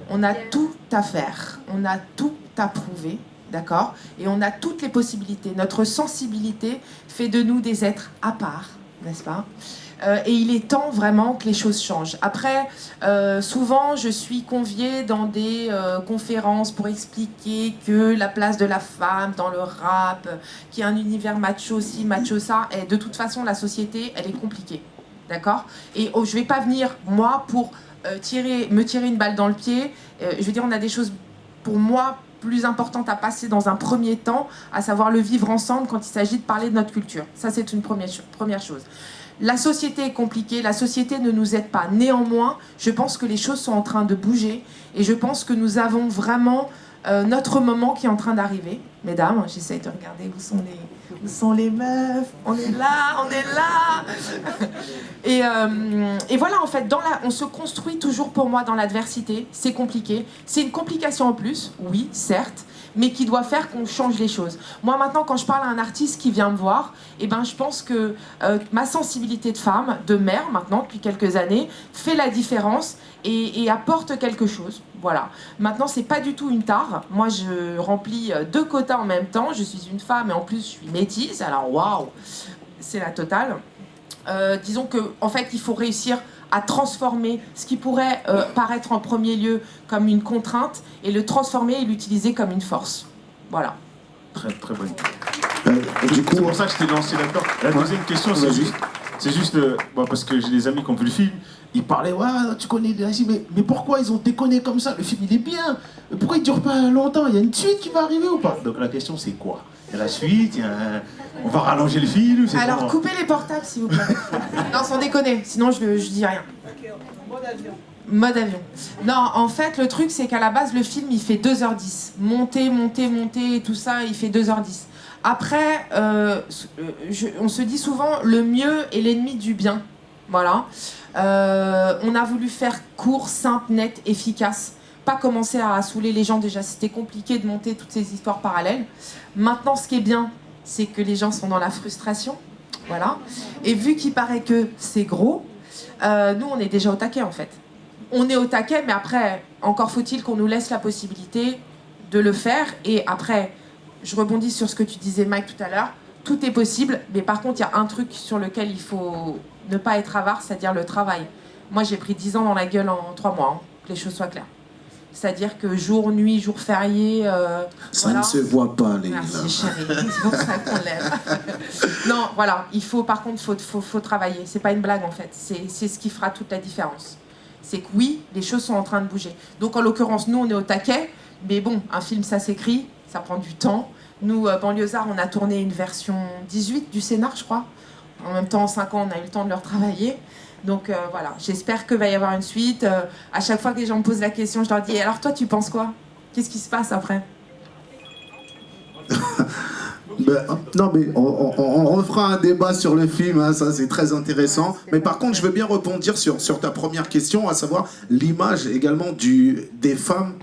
On a tout à faire, on a tout à prouver, d'accord? Et on a toutes les possibilités. Notre sensibilité fait de nous des êtres à part, n'est-ce pas? Et il est temps vraiment que les choses changent. Après, souvent, je suis conviée dans des conférences pour expliquer que la place de la femme dans le rap, qu'il y a un univers macho-ci, macho-ça, et de toute façon, la société, elle est compliquée. D'accord? Et je ne vais pas venir, moi, pour me tirer une balle dans le pied. Je veux dire, on a des choses, pour moi, plus importantes à passer dans un premier temps, à savoir le vivre ensemble quand il s'agit de parler de notre culture. Ça, c'est une première chose. La société est compliquée, la société ne nous aide pas. Néanmoins, je pense que les choses sont en train de bouger et je pense que nous avons vraiment notre moment qui est en train d'arriver. Mesdames, j'essaye de regarder où sont les meufs. On est là. Et voilà, en fait, on se construit toujours pour moi dans l'adversité. C'est compliqué. C'est une complication en plus, oui, certes, mais qui doit faire qu'on change les choses. Moi, maintenant, quand je parle à un artiste qui vient me voir, eh ben, je pense que ma sensibilité de femme, de mère, maintenant, depuis quelques années, fait la différence et apporte quelque chose. Voilà. Maintenant, c'est pas du tout une tare. Moi, je remplis 2 quotas en même temps. Je suis une femme et en plus, je suis métisse. Alors, waouh, c'est la totale. Disons que, en fait, il faut réussir à transformer ce qui pourrait paraître en premier lieu comme une contrainte et le transformer et l'utiliser comme une force. Voilà. Très, très bonne. Du coup, c'est pour ça que je t'ai lancé là-dedans. La deuxième question, c'est juste parce que j'ai des amis qui ont vu le film, ils parlaient, ouais, tu connais les Asiatiques, mais pourquoi ils ont déconné comme ça? Le film, il est bien. Pourquoi il dure pas longtemps? Il y a une suite qui va arriver ou pas? Donc la question, c'est quoi? Il y a la suite, on va rallonger le film. Alors, comment? coupez les portables, s'il vous plaît. Non, sans déconner, sinon je dis rien. Mode avion. Non, en fait, le truc, c'est qu'à la base, le film, il fait 2h10. Monter, et tout ça, il fait 2h10. Après, on se dit souvent, le mieux est l'ennemi du bien. Voilà. On a voulu faire court, simple, net, efficace. Pas commencer à saouler les gens. Déjà, c'était compliqué de monter toutes ces histoires parallèles. Maintenant, ce qui est bien, c'est que les gens sont dans la frustration. Voilà. Et vu qu'il paraît que c'est gros, nous, on est déjà au taquet, en fait. On est au taquet, mais après, encore faut-il qu'on nous laisse la possibilité de le faire. Et après, je rebondis sur ce que tu disais, Mike, tout à l'heure. Tout est possible, mais par contre, il y a un truc sur lequel il faut ne pas être avare, c'est-à-dire le travail. Moi, j'ai pris 10 ans dans la gueule en 3 mois, hein, que les choses soient claires. C'est-à-dire que jour, nuit, jour férié... ça ne se voit pas, les gars. Merci, chérie. C'est pour ça qu'on l'aime. Non, voilà. Par contre, faut travailler. C'est pas une blague, en fait. C'est ce qui fera toute la différence. C'est que oui, les choses sont en train de bouger. Donc, en l'occurrence, nous, on est au taquet. Mais bon, un film, ça s'écrit. Ça prend du temps. Nous, Banlieusards, on a tourné une version 18 du scénar, je crois. En même temps, en 5 ans, on a eu le temps de le retravailler. Donc voilà, j'espère qu'il va y avoir une suite. À chaque fois que les gens me posent la question, je leur dis « Alors toi, tu penses quoi? Qu'est-ce qui se passe après ?» Non, mais on refera un débat sur le film, hein, ça c'est très intéressant. Mais par contre, je veux bien rebondir sur ta première question, à savoir l'image également des femmes.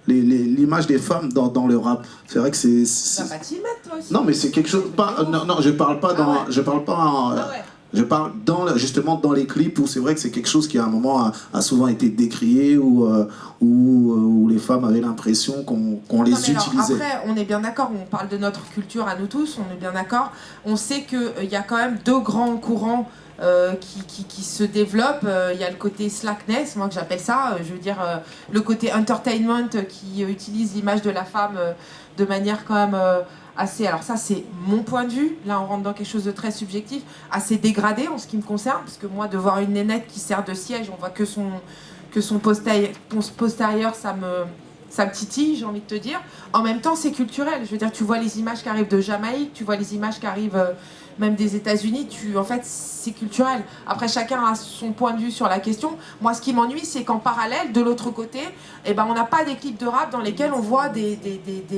L'image des femmes dans le rap, c'est vrai que c'est. Ça va t'y mettre toi aussi. Non, mais c'est quelque chose. Non, je parle pas dans. Ah ouais. Je parle pas. Je parle justement dans les clips où c'est vrai que c'est quelque chose qui à un moment a souvent été décrié où les femmes avaient l'impression qu'on les utilisait. Après, on est bien d'accord, on parle de notre culture à nous tous, on est bien d'accord. On sait qu'il y a quand même 2 grands courants qui se développent. Il y a le côté slackness, moi que j'appelle ça, je veux dire le côté entertainment qui utilise l'image de la femme de manière quand même assez, alors ça c'est mon point de vue, là on rentre dans quelque chose de très subjectif, assez dégradé en ce qui me concerne, parce que moi de voir une nénette qui sert de siège, on voit que son postérieur, ça ça me titille, j'ai envie de te dire. En même temps, c'est culturel. Je veux dire, tu vois les images qui arrivent de Jamaïque, tu vois les images qui arrivent même des États-Unis. En fait, c'est culturel. Après, chacun a son point de vue sur la question. Moi, ce qui m'ennuie, c'est qu'en parallèle, de l'autre côté, eh ben, on n'a pas des clips de rap dans lesquels on voit des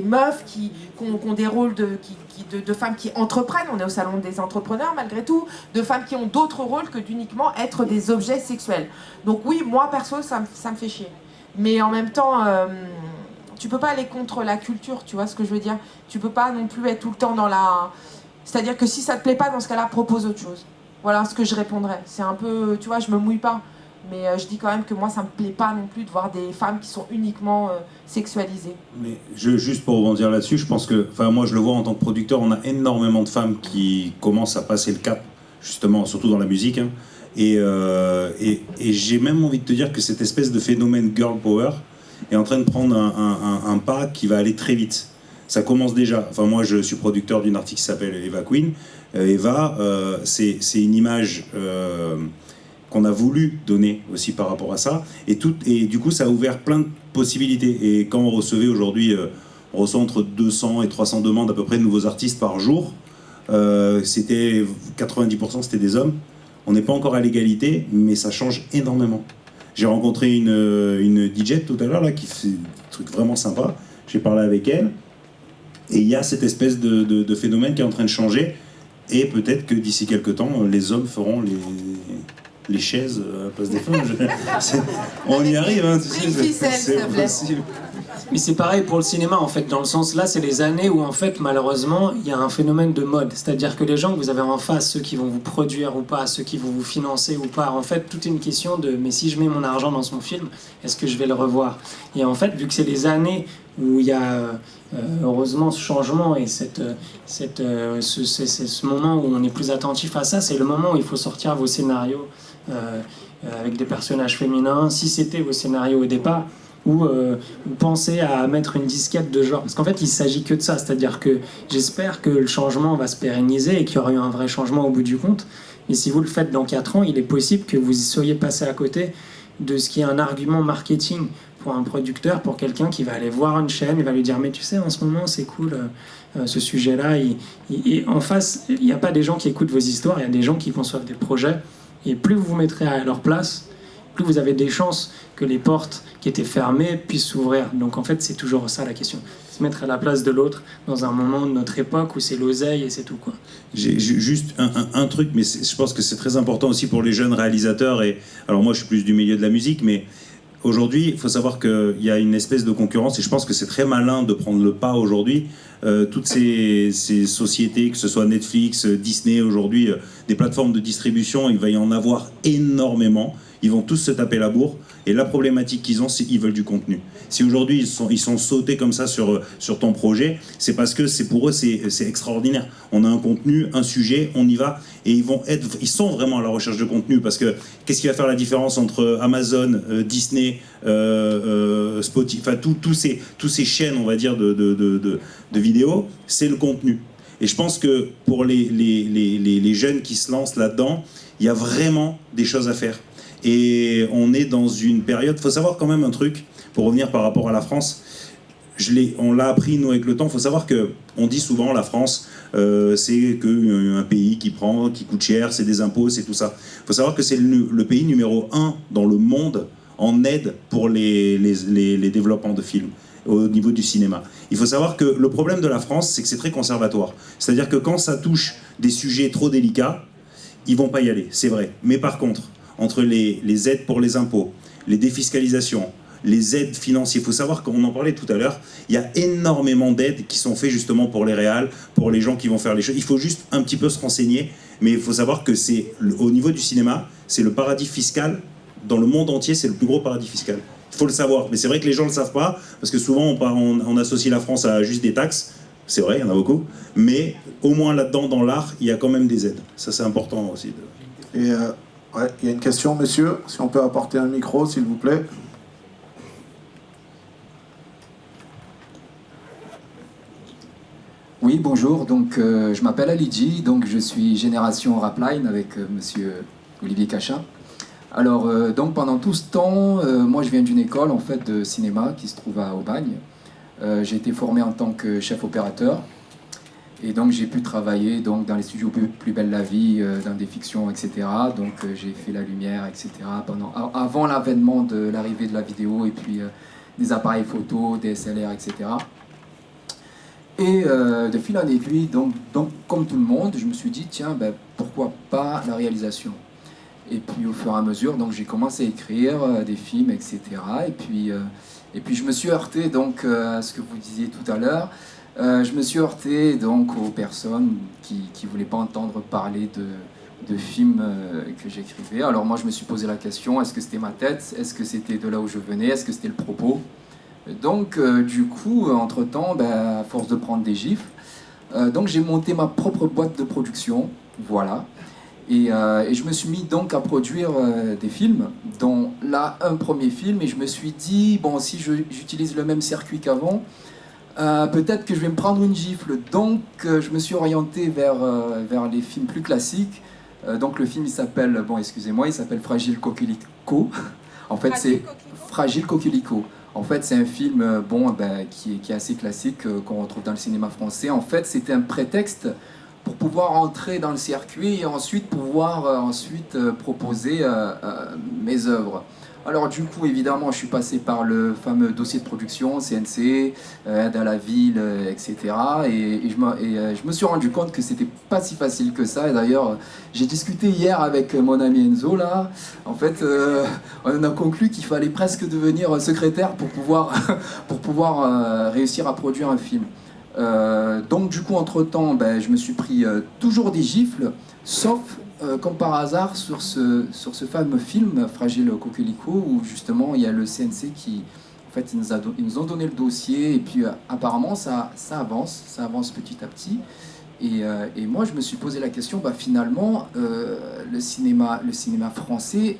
meufs qui ont des rôles de femmes qui entreprennent. On est au salon des entrepreneurs, malgré tout. De femmes qui ont d'autres rôles que d'uniquement être des objets sexuels. Donc oui, moi, perso, ça me fait chier. Mais en même temps, tu peux pas aller contre la culture, tu vois ce que je veux dire? Tu peux pas non plus être tout le temps dans la... C'est-à-dire que si ça te plaît pas, dans ce cas-là, propose autre chose. Voilà ce que je répondrais. C'est un peu... Tu vois, je me mouille pas. Mais je dis quand même que moi, ça me plaît pas non plus de voir des femmes qui sont uniquement sexualisées. Mais juste pour rebondir là-dessus, je pense que... Enfin, moi, je le vois en tant que producteur, on a énormément de femmes qui commencent à passer le cap, justement, surtout dans la musique, hein. Et j'ai même envie de te dire que cette espèce de phénomène girl power est en train de prendre un pas qui va aller très vite. Ça commence déjà. Enfin, moi, je suis producteur d'une artiste qui s'appelle Eva Queen. Eva, c'est une image qu'on a voulu donner aussi par rapport à ça. Et du coup, ça a ouvert plein de possibilités. Et quand on recevait aujourd'hui, on reçoit entre 200 et 300 demandes à peu près de nouveaux artistes par jour. C'était 90% c'était des hommes. On n'est pas encore à l'égalité, mais ça change énormément. J'ai rencontré une DJ tout à l'heure là qui fait des trucs vraiment sympas. J'ai parlé avec elle. Et il y a cette espèce de phénomène qui est en train de changer. Et peut-être que d'ici quelques temps, les hommes feront les chaises à la place des femmes. On y arrive, hein, tu sais, c'est possible. Mais c'est pareil pour le cinéma, en fait, dans le sens là, c'est les années où, en fait, malheureusement, il y a un phénomène de mode. C'est-à-dire que les gens que vous avez en face, ceux qui vont vous produire ou pas, ceux qui vont vous financer ou pas, en fait, tout est une question de, mais si je mets mon argent dans son film, est-ce que je vais le revoir? Et en fait, vu que c'est les années où il y a heureusement ce changement et ce moment où on est plus attentif à ça, c'est le moment où il faut sortir vos scénarios avec des personnages féminins, si c'était vos scénarios au départ, ou penser à mettre une disquette de genre. Parce qu'en fait, il ne s'agit que de ça. C'est-à-dire que j'espère que le changement va se pérenniser et qu'il y aura eu un vrai changement au bout du compte. Mais si vous le faites dans 4 ans, il est possible que vous soyez passé à côté de ce qui est un argument marketing pour un producteur, pour quelqu'un qui va aller voir une chaîne et va lui dire « Mais tu sais, en ce moment, c'est cool, ce sujet-là. » En face, il n'y a pas des gens qui écoutent vos histoires, il y a des gens qui conçoivent des projets. Et plus vous vous mettrez à leur place, plus vous avez des chances que les portes qui étaient fermées puissent s'ouvrir. Donc en fait, c'est toujours ça la question. Se mettre à la place de l'autre dans un moment de notre époque où c'est l'oseille et c'est tout, quoi. J'ai juste un truc, mais je pense que c'est très important aussi pour les jeunes réalisateurs. Alors moi, je suis plus du milieu de la musique, mais aujourd'hui, il faut savoir qu'il y a une espèce de concurrence et je pense que c'est très malin de prendre le pas aujourd'hui. Toutes ces sociétés, que ce soit Netflix, Disney aujourd'hui, des plateformes de distribution, il va y en avoir énormément. Ils vont tous se taper la bourre. Et la problématique qu'ils ont, c'est qu'ils veulent du contenu. Si aujourd'hui ils sont sautés comme ça sur ton projet, c'est parce que pour eux c'est extraordinaire. On a un contenu, un sujet, on y va. Et ils sont vraiment à la recherche de contenu. Parce que qu'est-ce qui va faire la différence entre Amazon, Disney, Spotify, enfin tous ces chaînes, on va dire, de vidéos, c'est le contenu. Et je pense que pour les jeunes qui se lancent là-dedans, il y a vraiment des choses à faire. Et on est dans une période, il faut savoir quand même un truc, pour revenir par rapport à la France, on l'a appris nous avec le temps, il faut savoir qu'on dit souvent la France, c'est qu'un pays qui coûte cher, c'est des impôts, c'est tout ça. Il faut savoir que c'est le pays numéro 1 dans le monde en aide pour les développements de films au niveau du cinéma. Il faut savoir que le problème de la France, c'est que c'est très conservatoire. C'est-à-dire que quand ça touche des sujets trop délicats, ils vont pas y aller, c'est vrai. Mais par contre, entre les aides pour les impôts, les défiscalisations, les aides financières, il faut savoir, comme on en parlait tout à l'heure, il y a énormément d'aides qui sont faites justement pour les réals, pour les gens qui vont faire les choses. Il faut juste un petit peu se renseigner, mais il faut savoir que au niveau du cinéma, c'est le paradis fiscal, dans le monde entier, c'est le plus gros paradis fiscal. Il faut le savoir, mais c'est vrai que les gens ne le savent pas, parce que souvent on associe la France à juste des taxes, c'est vrai, il y en a beaucoup, mais au moins là-dedans, dans l'art, il y a quand même des aides. Ça, c'est important aussi. Et ouais, il y a une question, monsieur, si on peut apporter un micro, s'il vous plaît. Oui, bonjour, donc je m'appelle Alidji, donc je suis génération Rapline avec monsieur Olivier Cachin. Alors, donc pendant tout ce temps, moi je viens d'une école en fait de cinéma qui se trouve à Aubagne. J'ai été formé en tant que chef opérateur. Et donc j'ai pu travailler donc, dans les studios Plus belle la vie, dans des fictions, etc. Donc j'ai fait la lumière, etc. Avant l'avènement de l'arrivée de la vidéo et puis des appareils photo, DSLR, etc. Et de fil en aiguille, donc comme tout le monde, je me suis dit, tiens, ben, pourquoi pas la réalisation? Et puis au fur et à mesure, donc j'ai commencé à écrire des films, etc. Et puis je me suis heurté donc à ce que vous disiez tout à l'heure. Je me suis heurté donc aux personnes qui ne voulaient pas entendre parler de films que j'écrivais. Alors moi je me suis posé la question, est-ce que c'était ma tête? Est-ce que c'était de là où je venais? Est-ce que c'était le propos? Donc du coup, entre-temps, ben, à force de prendre des gifles, donc j'ai monté ma propre boîte de production, voilà. Et je me suis mis donc à produire des films, dont là un premier film, et je me suis dit, bon, si j'utilise le même circuit qu'avant, peut-être que je vais me prendre une gifle. Donc je me suis orienté vers les films plus classiques. Donc le film il s'appelle, bon excusez-moi, il s'appelle Fragile Coquelicot. En fait c'est Fragile Coquelicot. En fait c'est un film bon, ben, qui est assez classique, qu'on retrouve dans le cinéma français. En fait c'était un prétexte pour pouvoir entrer dans le circuit et ensuite pouvoir proposer mes œuvres. Alors du coup, évidemment, je suis passé par le fameux dossier de production, CNC, aide à la ville, etc. Et je me suis rendu compte que c'était pas si facile que ça. Et d'ailleurs, j'ai discuté hier avec mon ami Enzo, là. En fait, on a conclu qu'il fallait presque devenir secrétaire pour pouvoir réussir à produire un film. Donc du coup, entre-temps, ben, je me suis pris toujours des gifles, sauf... comme par hasard, sur ce fameux film Fragile Coquelicot, où justement il y a le CNC qui, en fait, ils nous ont donné le dossier, et puis apparemment ça avance petit à petit. Et moi je me suis posé la question, bah, finalement, le cinéma français,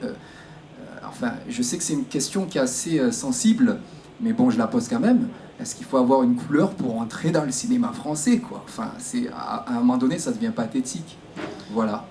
enfin, je sais que c'est une question qui est assez sensible, mais bon, je la pose quand même. Est-ce qu'il faut avoir une couleur pour entrer dans le cinéma français, quoi? Enfin, à un moment donné, ça devient pathétique. Voilà.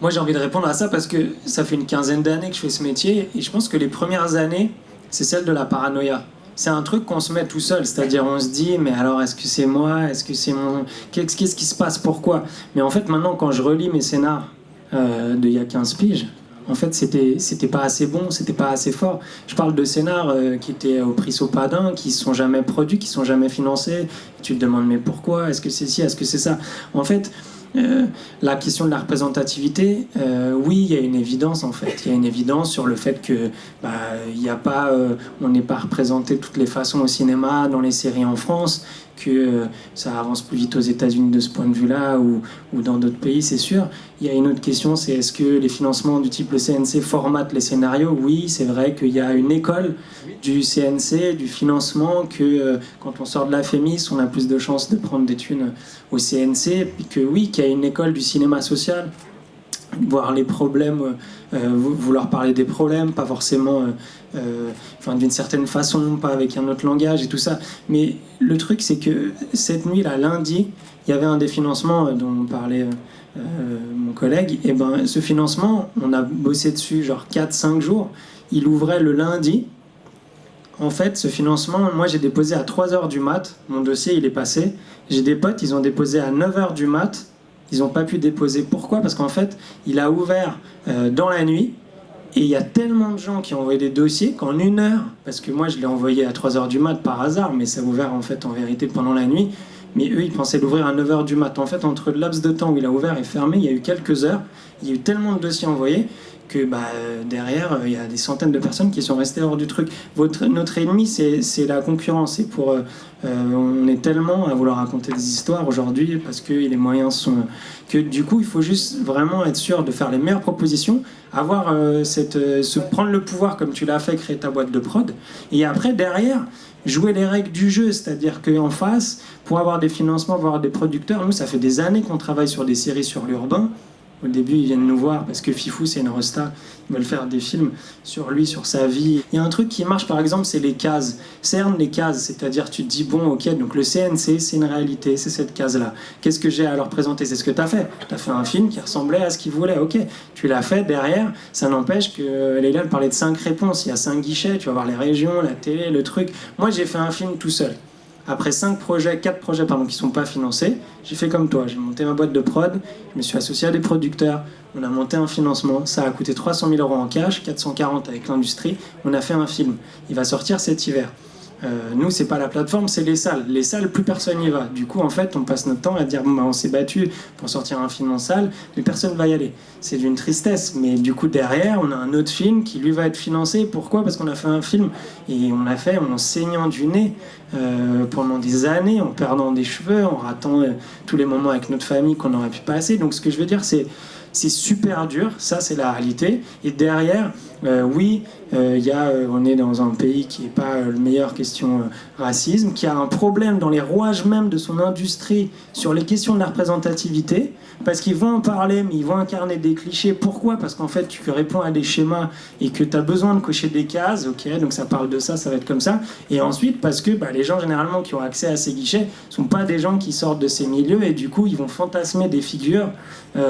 Moi j'ai envie de répondre à ça parce que ça fait une quinzaine d'années que je fais ce métier et je pense que les premières années, c'est celle de la paranoïa. C'est un truc qu'on se met tout seul, c'est-à-dire on se dit mais alors est-ce que c'est moi, est-ce que c'est mon... Qu'est-ce qui se passe, pourquoi? Mais en fait maintenant quand je relis mes scénars d'il y a 15 piges, en fait c'était pas assez bon, c'était pas assez fort. Je parle de scénars qui étaient au prix Sopadin, qui sont jamais produits, qui sont jamais financés. Tu te demandes mais pourquoi? Est-ce que c'est ci, est-ce que c'est ça? En fait... la question de la représentativité, oui, il y a une évidence en fait. Il y a une évidence sur le fait que y a pas, on n'est pas représenté de toutes les façons au cinéma, dans les séries en France, que ça avance plus vite aux États-Unis de ce point de vue-là ou dans d'autres pays, c'est sûr. Il y a une autre question, c'est est-ce que les financements du type le CNC formatent les scénarios? Oui, c'est vrai qu'il y a une école du CNC, du financement, que quand on sort de la FEMIS, on a plus de chances de prendre des thunes au CNC, puis que oui, qu'il y a une école du cinéma social, voir les problèmes, vouloir parler des problèmes, pas forcément d'une certaine façon, pas avec un autre langage et tout ça. Mais le truc, c'est que cette nuit-là, lundi, il y avait un des financements dont parlait mon collègue. Et ben, ce financement, on a bossé dessus genre 4-5 jours. Il ouvrait le lundi. En fait, ce financement, moi j'ai déposé à 3h du mat. Mon dossier, il est passé. J'ai des potes, ils ont déposé à 9h du mat. Ils n'ont pas pu déposer. Pourquoi? Parce qu'en fait, il a ouvert dans la nuit. Et il y a tellement de gens qui ont envoyé des dossiers qu'en 1 heure, parce que moi je l'ai envoyé à 3h du mat par hasard, mais ça a ouvert en fait en vérité pendant la nuit. Mais eux, ils pensaient l'ouvrir à 9h du mat. En fait, entre le laps de temps où il a ouvert et fermé, il y a eu quelques heures. Il y a eu tellement de dossiers envoyés que derrière, il y a des centaines de personnes qui sont restées hors du truc. Notre ennemi, c'est la concurrence. Et on est tellement à vouloir raconter des histoires aujourd'hui parce que les moyens sont... que du coup, il faut juste vraiment être sûr de faire les meilleures propositions, avoir prendre le pouvoir comme tu l'as fait, créer ta boîte de prod. Et après, derrière, jouer les règles du jeu. C'est-à-dire qu'en face, pour avoir des financements, pour avoir des producteurs, nous, ça fait des années qu'on travaille sur des séries sur l'urbain. Au début, ils viennent nous voir parce que Fifou, c'est une rosta. Ils veulent faire des films sur lui, sur sa vie. Il y a un truc qui marche, par exemple, c'est les cases. Cerne les cases, c'est-à-dire tu te dis, bon, ok, donc le CNC, c'est une réalité, c'est cette case-là. Qu'est-ce que j'ai à leur présenter? C'est ce que tu as fait. Tu as fait un film qui ressemblait à ce qu'ils voulaient, ok. Tu l'as fait derrière, ça n'empêche que Leïla parlait de 5 réponses. Il y a 5 guichets, tu vas voir les régions, la télé, le truc. Moi, j'ai fait un film tout seul. Après 4 projets qui ne sont pas financés, j'ai fait comme toi, j'ai monté ma boîte de prod, je me suis associé à des producteurs, on a monté un financement, ça a coûté 300 000 € en cash, 440 avec l'industrie, on a fait un film, il va sortir cet hiver. Nous, c'est pas la plateforme, c'est les salles. Les salles, plus personne n'y va. Du coup, en fait, on passe notre temps à dire bon, bah, on s'est battu pour sortir un film en salle, mais personne va y aller. C'est d'une tristesse. Mais du coup, derrière, on a un autre film qui lui va être financé. Pourquoi? Parce qu'on a fait un film et on l'a fait en saignant du nez pendant des années, en perdant des cheveux, en ratant tous les moments avec notre famille qu'on aurait pu passer. Donc, ce que je veux dire, c'est super dur, ça c'est la réalité. Et derrière, oui, on est dans un pays qui n'est pas le meilleur question racisme, qui a un problème dans les rouages même de son industrie sur les questions de la représentativité, parce qu'ils vont en parler, mais ils vont incarner des clichés. Pourquoi? Parce qu'en fait, tu réponds à des schémas et que tu as besoin de cocher des cases, ok, donc ça parle de ça, ça va être comme ça. Et ensuite, parce que les gens généralement qui ont accès à ces guichets ne sont pas des gens qui sortent de ces milieux, et du coup, ils vont fantasmer des figures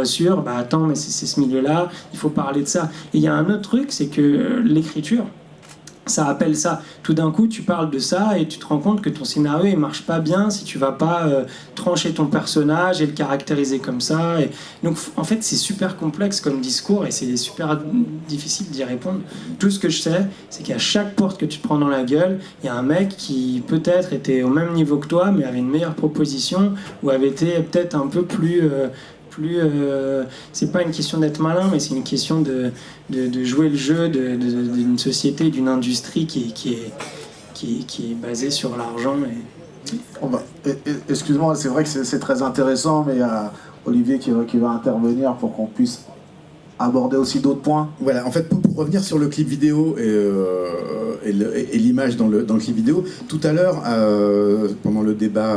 sur, attends, mais c'est ce milieu-là, il faut parler de ça. Et il y a un autre truc, c'est que l'écriture, ça appelle ça. Tout d'un coup, tu parles de ça et tu te rends compte que ton scénario, il marche pas bien si tu vas pas trancher ton personnage et le caractériser comme ça. Et donc, en fait, c'est super complexe comme discours et c'est super difficile d'y répondre. Tout ce que je sais, c'est qu'à chaque porte que tu te prends dans la gueule, il y a un mec qui peut-être était au même niveau que toi, mais avait une meilleure proposition ou avait été peut-être un peu plus... c'est pas une question d'être malin, mais c'est une question de jouer le jeu d'une société, d'une industrie qui est basée sur l'argent. Excuse-moi, c'est vrai que c'est très intéressant, mais il y a Olivier qui va intervenir pour qu'on puisse aborder aussi d'autres points. Voilà, en fait, pour revenir sur le clip vidéo et l'image dans le clip vidéo, tout à l'heure, pendant le débat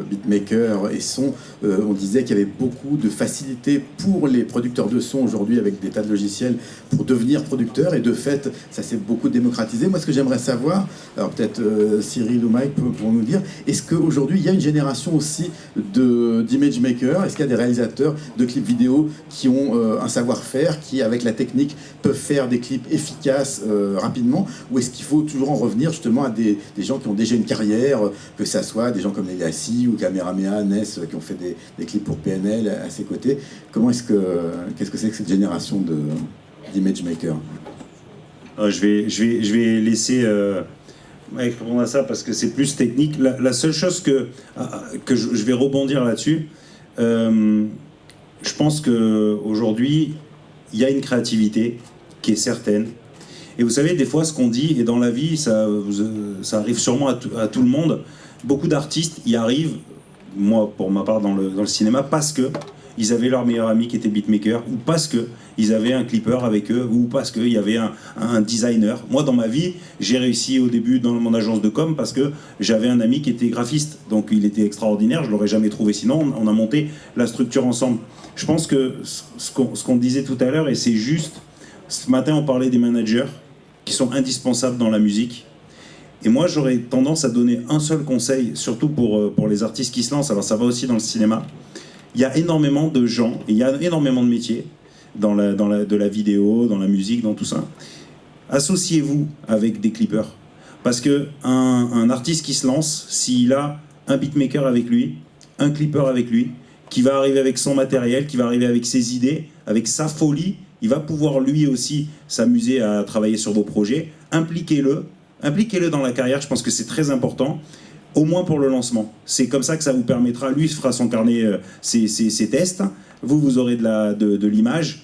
beatmaker et son, on disait qu'il y avait beaucoup de facilité pour les producteurs de son aujourd'hui avec des tas de logiciels pour devenir producteurs, et de fait, ça s'est beaucoup démocratisé. Moi, ce que j'aimerais savoir, alors peut-être Cyril ou Mike pour nous dire, est-ce qu'aujourd'hui, il y a une génération aussi d'image makers? Est-ce qu'il y a des réalisateurs de clips vidéo qui ont un savoir-faire, qui, avec la technique, peuvent faire des clips efficaces rapidement, ou est-ce qu'il faut toujours en revenir justement à des gens qui ont déjà une carrière, que ça soit des gens comme Legacy ou Kamehameha, Ness, qui ont fait des clips pour PNL à ses côtés? Qu'est-ce que c'est que cette génération d'image makers? Je vais laisser Mike répondre à ça parce que c'est plus technique. La seule chose que je vais rebondir là-dessus, je pense qu'aujourd'hui, il y a une créativité qui est certaine. Et vous savez, des fois, ce qu'on dit, et dans la vie, ça arrive sûrement à tout le monde, beaucoup d'artistes y arrivent, moi, pour ma part, dans le cinéma, parce qu'ils avaient leur meilleur ami qui était beatmaker, ou parce qu'ils avaient un clipper avec eux, ou parce qu'il y avait un designer. Moi, dans ma vie, j'ai réussi au début dans mon agence de com parce que j'avais un ami qui était graphiste. Donc, il était extraordinaire, je ne l'aurais jamais trouvé sinon. On a monté la structure ensemble. Je pense que ce qu'on disait tout à l'heure, et c'est juste, ce matin, on parlait des managers qui sont indispensables dans la musique. Et moi, j'aurais tendance à donner un seul conseil, surtout pour les artistes qui se lancent, alors ça va aussi dans le cinéma. Il y a énormément de gens, et il y a énormément de métiers, de la vidéo, dans la musique, dans tout ça. Associez-vous avec des clippers. Parce qu'un artiste qui se lance, s'il a un beatmaker avec lui, un clipper avec lui, qui va arriver avec son matériel, qui va arriver avec ses idées, avec sa folie, il va pouvoir lui aussi s'amuser à travailler sur vos projets. Impliquez-le dans la carrière, je pense que c'est très important, au moins pour le lancement. C'est comme ça que ça vous permettra, lui fera son carnet, ses tests, vous aurez de l'image.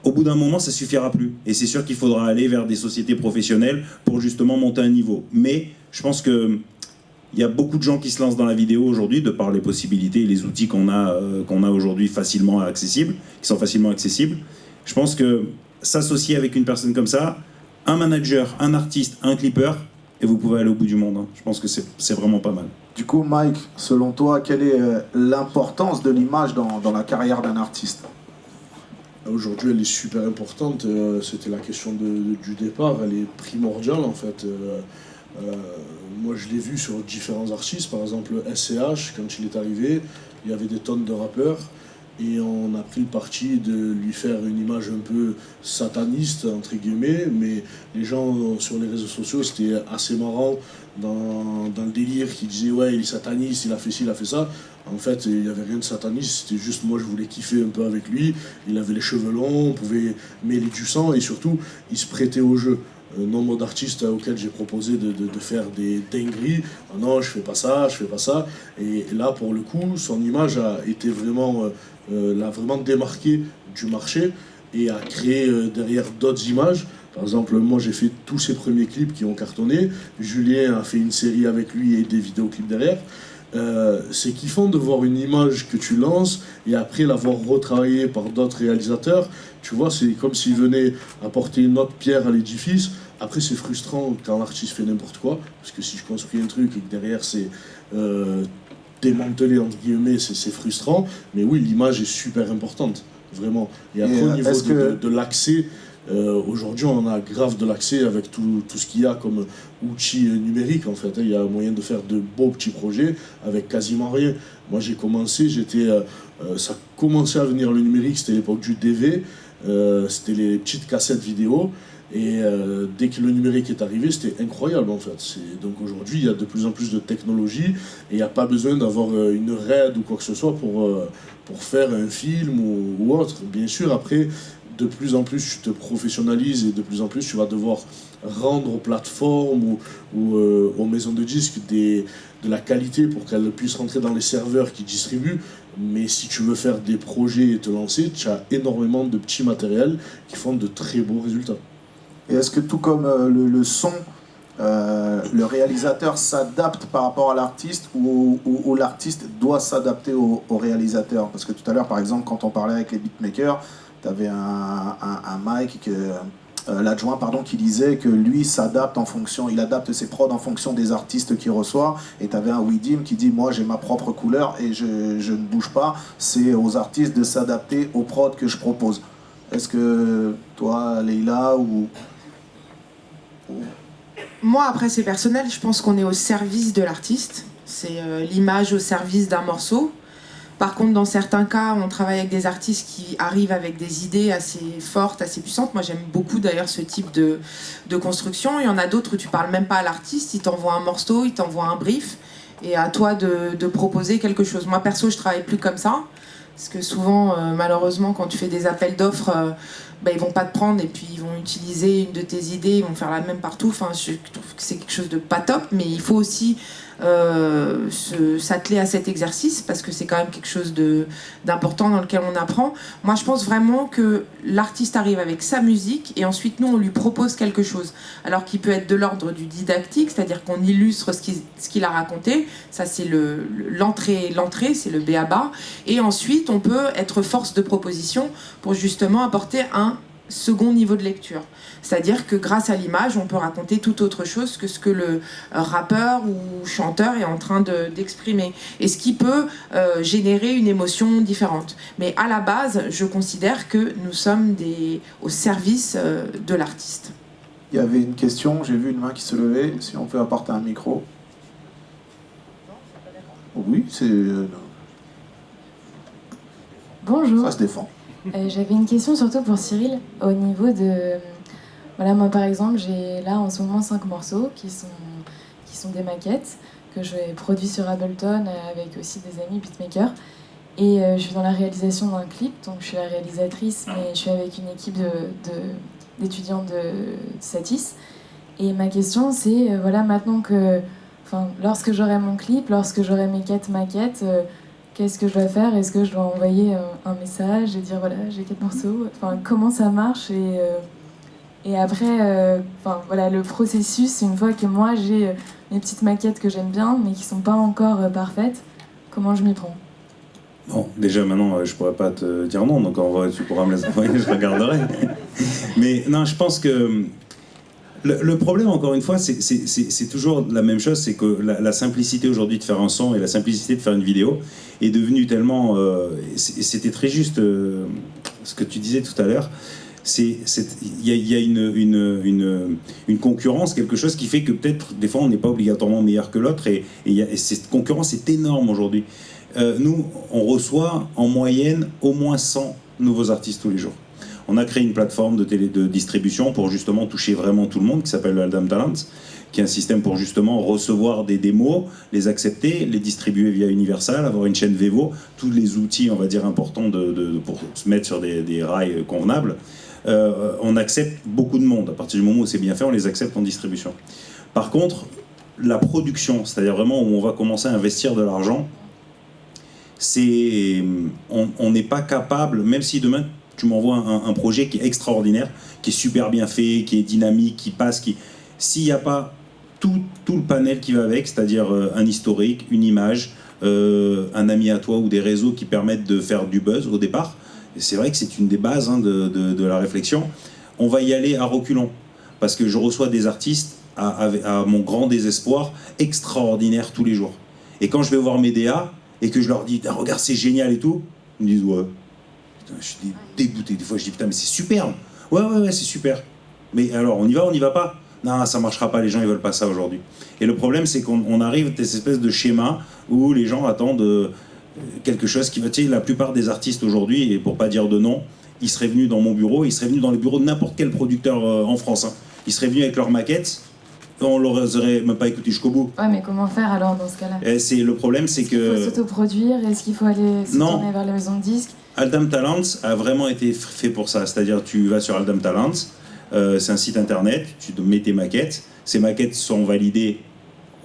Au bout d'un moment, ça suffira plus. Et c'est sûr qu'il faudra aller vers des sociétés professionnelles pour justement monter un niveau. Mais je pense que il y a beaucoup de gens qui se lancent dans la vidéo aujourd'hui, de par les possibilités et les outils qu'on a aujourd'hui qui sont facilement accessibles. Je pense que s'associer avec une personne comme ça, un manager, un artiste, un clipper, et vous pouvez aller au bout du monde. Je pense que c'est vraiment pas mal. Du coup, Mike, selon toi, quelle est l'importance de l'image dans la carrière d'un artiste? Aujourd'hui, elle est super importante. C'était la question du départ. Elle est primordiale, en fait. Moi, je l'ai vu sur différents artistes. Par exemple, SCH, quand il est arrivé, il y avait des tonnes de rappeurs. Et on a pris le parti de lui faire une image un peu sataniste, entre guillemets. Mais les gens sur les réseaux sociaux, c'était assez marrant dans le délire qui disait « Ouais, il est sataniste, il a fait ci, il a fait ça ». En fait, il n'y avait rien de sataniste, c'était juste moi, je voulais kiffer un peu avec lui. Il avait les cheveux longs, on pouvait mêler du sang et surtout, il se prêtait au jeu. Nombre d'artistes auxquels j'ai proposé de faire des dingueries. Ah non, je fais pas ça, je fais pas ça. Et là, pour le coup, son image a été vraiment, l'a vraiment démarqué du marché et a créé derrière d'autres images. Par exemple, moi j'ai fait tous ses premiers clips qui ont cartonné. Julien a fait une série avec lui et des vidéoclips derrière. C'est kiffant de voir une image que tu lances et après l'avoir retravaillée par d'autres réalisateurs. Tu vois, c'est comme s'il venait apporter une autre pierre à l'édifice. Après, c'est frustrant quand l'artiste fait n'importe quoi, parce que si je construis un truc et que derrière c'est démantelé, entre guillemets, c'est frustrant. Mais oui, l'image est super importante, vraiment. Et après, au niveau de l'accès, aujourd'hui, on a grave de l'accès avec tout ce qu'il y a comme outils numériques, en fait. Il y a moyen de faire de beaux petits projets avec quasiment rien. Moi, j'ai commencé, ça commençait à venir le numérique, c'était l'époque du DV, c'était les petites cassettes vidéo. Et dès que le numérique est arrivé, c'était incroyable en fait. Donc aujourd'hui, il y a de plus en plus de technologie et il n'y a pas besoin d'avoir une RAID ou quoi que ce soit pour faire un film ou autre. Bien sûr, après, de plus en plus, tu te professionnalises et de plus en plus, tu vas devoir rendre aux plateformes ou aux maisons de disques de la qualité pour qu'elles puissent rentrer dans les serveurs qui distribuent. Mais si tu veux faire des projets et te lancer, tu as énormément de petits matériels qui font de très beaux résultats. Et est-ce que tout comme le son, le réalisateur s'adapte par rapport à l'artiste ou l'artiste doit s'adapter au réalisateur? Parce que tout à l'heure, par exemple, quand on parlait avec les beatmakers, tu avais un Mike, l'adjoint, qui disait que lui s'adapte en fonction, il adapte ses prods en fonction des artistes qu'il reçoit. Et tu avais un Widim qui dit « Moi, j'ai ma propre couleur et je ne bouge pas. C'est aux artistes de s'adapter aux prods que je propose. » Est-ce que toi, Leïla, ou... Moi, après, c'est personnel. Je pense qu'on est au service de l'artiste. C'est l'image au service d'un morceau. Par contre, dans certains cas, on travaille avec des artistes qui arrivent avec des idées assez fortes, assez puissantes. Moi, j'aime beaucoup d'ailleurs ce type de construction. Il y en a d'autres où tu parles même pas à l'artiste. Il t'envoie un morceau, il t'envoie un brief. Et à toi de proposer quelque chose. Moi, perso, je travaille plus comme ça. Parce que souvent, malheureusement, quand tu fais des appels d'offres, ils vont pas te prendre et puis ils vont utiliser une de tes idées, ils vont faire la même partout. Enfin, je trouve que c'est quelque chose de pas top, mais il faut aussi s'atteler à cet exercice parce que c'est quand même quelque chose d'important dans lequel on apprend. Moi, je pense vraiment que l'artiste arrive avec sa musique et ensuite, nous, on lui propose quelque chose. Alors qu'il peut être de l'ordre du didactique, c'est-à-dire qu'on illustre ce qu'il a raconté. Ça, c'est l'entrée, c'est le b.a.-ba. Et ensuite, on peut être force de proposition pour justement apporter un second niveau de lecture. C'est-à-dire que grâce à l'image, on peut raconter tout autre chose que ce que le rappeur ou chanteur est en train d'exprimer. Et ce qui peut générer une émotion différente. Mais à la base, je considère que nous sommes au service de l'artiste. Il y avait une question, j'ai vu une main qui se levait, si on peut apporter un micro. Oui, c'est... Bonjour. Ça se défend. J'avais une question surtout pour Cyril, au niveau de... Voilà, moi par exemple, j'ai là en ce moment 5 morceaux qui sont des maquettes que j'ai produits sur Ableton avec aussi des amis beatmakers. Et je suis dans la réalisation d'un clip, donc je suis la réalisatrice, mais je suis avec une équipe d'étudiants de Satis. Et ma question c'est, voilà, maintenant que... lorsque j'aurai mon clip, lorsque j'aurai mes 4 maquettes... qu'est-ce que je dois faire? Est-ce que je dois envoyer un message et dire voilà, j'ai 4 morceaux? Comment ça marche? Et après, voilà, le processus, une fois que moi j'ai mes petites maquettes que j'aime bien, mais qui sont pas encore parfaites, comment je m'y prends? Bon, déjà maintenant, je pourrais pas te dire non, donc tu pourras me les envoyer, je regarderai. Mais non, je pense que le problème, encore une fois, c'est toujours la même chose, c'est que la simplicité aujourd'hui de faire un son et la simplicité de faire une vidéo est devenue tellement... c'était très juste ce que tu disais tout à l'heure, il y a une concurrence, quelque chose qui fait que peut-être des fois on n'est pas obligatoirement meilleur que l'autre, et cette concurrence est énorme aujourd'hui. Nous, on reçoit en moyenne au moins 100 nouveaux artistes tous les jours. On a créé une plateforme de distribution pour justement toucher vraiment tout le monde, qui s'appelle le Aldam Talent, qui est un système pour justement recevoir des démos, les accepter, les distribuer via Universal, avoir une chaîne Vevo, tous les outils, on va dire, importants pour se mettre sur des rails convenables. On accepte beaucoup de monde. À partir du moment où c'est bien fait, on les accepte en distribution. Par contre, la production, c'est-à-dire vraiment où on va commencer à investir de l'argent, on n'est pas capable, même si demain tu m'envoies un projet qui est extraordinaire, qui est super bien fait, qui est dynamique, qui passe, s'il n'y a pas tout le panel qui va avec, c'est-à-dire un historique, une image, un ami à toi ou des réseaux qui permettent de faire du buzz au départ, et c'est vrai que c'est une des bases de la réflexion, on va y aller à reculons, parce que je reçois des artistes à mon grand désespoir extraordinaires tous les jours. Et quand je vais voir mes DA et que je leur dis ah, regarde c'est génial et tout, ils me disent ouais. Putain, je suis dégoûté, des fois je dis putain mais c'est superbe, ouais c'est super, mais alors on y va pas? Non, ça marchera pas, les gens ils veulent pas ça aujourd'hui. Et le problème c'est qu'on arrive à ces espèces de schémas où les gens attendent quelque chose qui va, tu sais, la plupart des artistes aujourd'hui, et pour pas dire de nom, ils seraient venus dans mon bureau, ils seraient venus dans le bureau de n'importe quel producteur en France, hein. Ils seraient venus avec leur maquette, on les aurait même pas écouté jusqu'au bout. Ouais, mais comment faire alors dans ce cas-là? Le problème c'est que... Est-ce qu'il faut s'autoproduire? Est-ce qu'il faut aller se tourner vers les maisons de disques? Aldam Talent a vraiment été fait pour ça, c'est-à-dire tu vas sur Aldam Talent, c'est un site internet, tu mets tes maquettes, ces maquettes sont validées,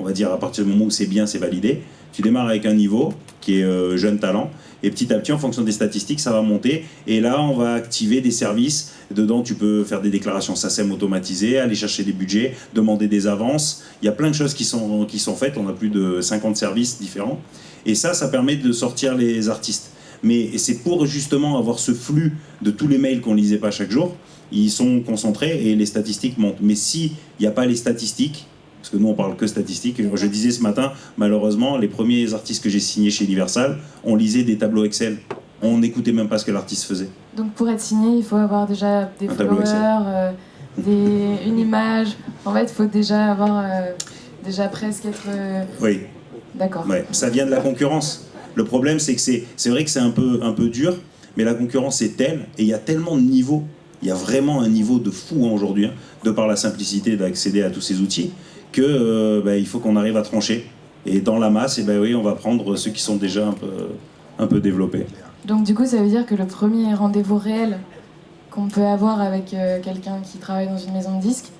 on va dire à partir du moment où c'est bien, c'est validé, tu démarres avec un niveau qui est jeune talent, et petit à petit en fonction des statistiques ça va monter, et là on va activer des services, dedans tu peux faire des déclarations SACEM automatisées, aller chercher des budgets, demander des avances, il y a plein de choses qui sont faites, on a plus de 50 services différents, et ça permet de sortir les artistes. Mais c'est pour justement avoir ce flux de tous les mails qu'on ne lisait pas chaque jour, ils sont concentrés et les statistiques montent. Mais s'il n'y a pas les statistiques, parce que nous on parle que statistiques, je disais ce matin, malheureusement, les premiers artistes que j'ai signés chez Universal, on lisait des tableaux Excel. On n'écoutait même pas ce que l'artiste faisait. Donc pour être signé, il faut avoir déjà des followers, une image. En fait, il faut déjà avoir, déjà presque être... Oui. D'accord. Ouais, ça vient de la concurrence. Le problème, c'est que c'est vrai que c'est un peu dur, mais la concurrence est telle, et il y a tellement de niveaux, il y a vraiment un niveau de fou aujourd'hui, de par la simplicité d'accéder à tous ces outils, que il faut qu'on arrive à trancher. Et dans la masse, oui, on va prendre ceux qui sont déjà un peu développés. Donc du coup, ça veut dire que le premier rendez-vous réel qu'on peut avoir avec quelqu'un qui travaille dans une maison de disques,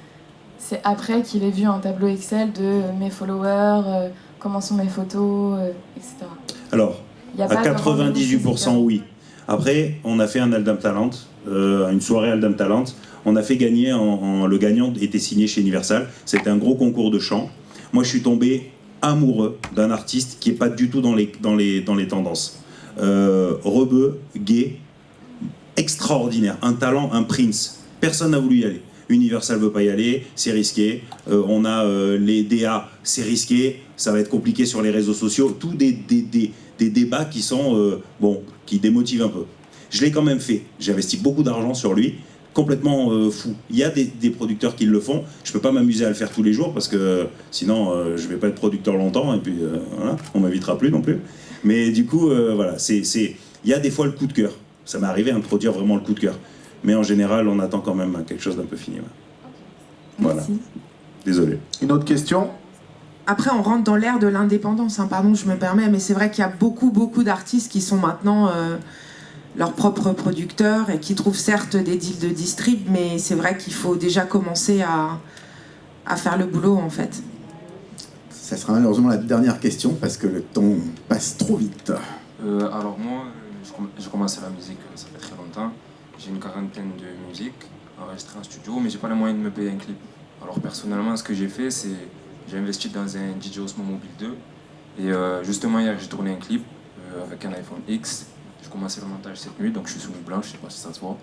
c'est après qu'il ait vu un tableau Excel de mes followers, comment sont mes photos, etc. Alors, à 98% oui. Après, on a fait un Aldam Talent, une soirée Aldam Talent. On a fait gagner, le gagnant était signé chez Universal. C'était un gros concours de chant. Moi, je suis tombé amoureux d'un artiste qui n'est pas du tout dans les tendances. Rebeu, gay, extraordinaire, un talent, un Prince. Personne n'a voulu y aller. Universal veut pas y aller, c'est risqué. On a les DA, c'est risqué. Ça va être compliqué sur les réseaux sociaux. Tous des débats qui sont qui démotivent un peu. Je l'ai quand même fait. J'ai investi beaucoup d'argent sur lui, complètement fou. Il y a des producteurs qui le font. Je peux pas m'amuser à le faire tous les jours parce que sinon je vais pas être producteur longtemps et puis voilà, on m'invitera plus non plus. Mais du coup voilà, il y a des fois le coup de cœur. Ça m'est arrivé d'introduire vraiment le coup de cœur. Mais en général, on attend quand même quelque chose d'un peu fini. Ouais. Voilà. Désolé. Une autre question? Après, on rentre dans l'ère de l'indépendance, hein, pardon, je me permets, mais c'est vrai qu'il y a beaucoup d'artistes qui sont maintenant leurs propres producteurs et qui trouvent certes des deals de distrib, mais c'est vrai qu'il faut déjà commencer à faire le boulot, en fait. Ça sera malheureusement la dernière question parce que le temps passe trop vite. Alors moi, j'ai commencé la musique, ça fait très longtemps. J'ai une quarantaine de musiques enregistrées en studio, mais j'ai pas les moyens de me payer un clip. Alors personnellement, ce que j'ai fait, c'est j'ai investi dans un DJ Osmo Mobile 2. Et justement, hier, j'ai tourné un clip avec un iPhone X. J'ai commencé le montage cette nuit, donc je suis sous une blanche, je sais pas si ça se voit.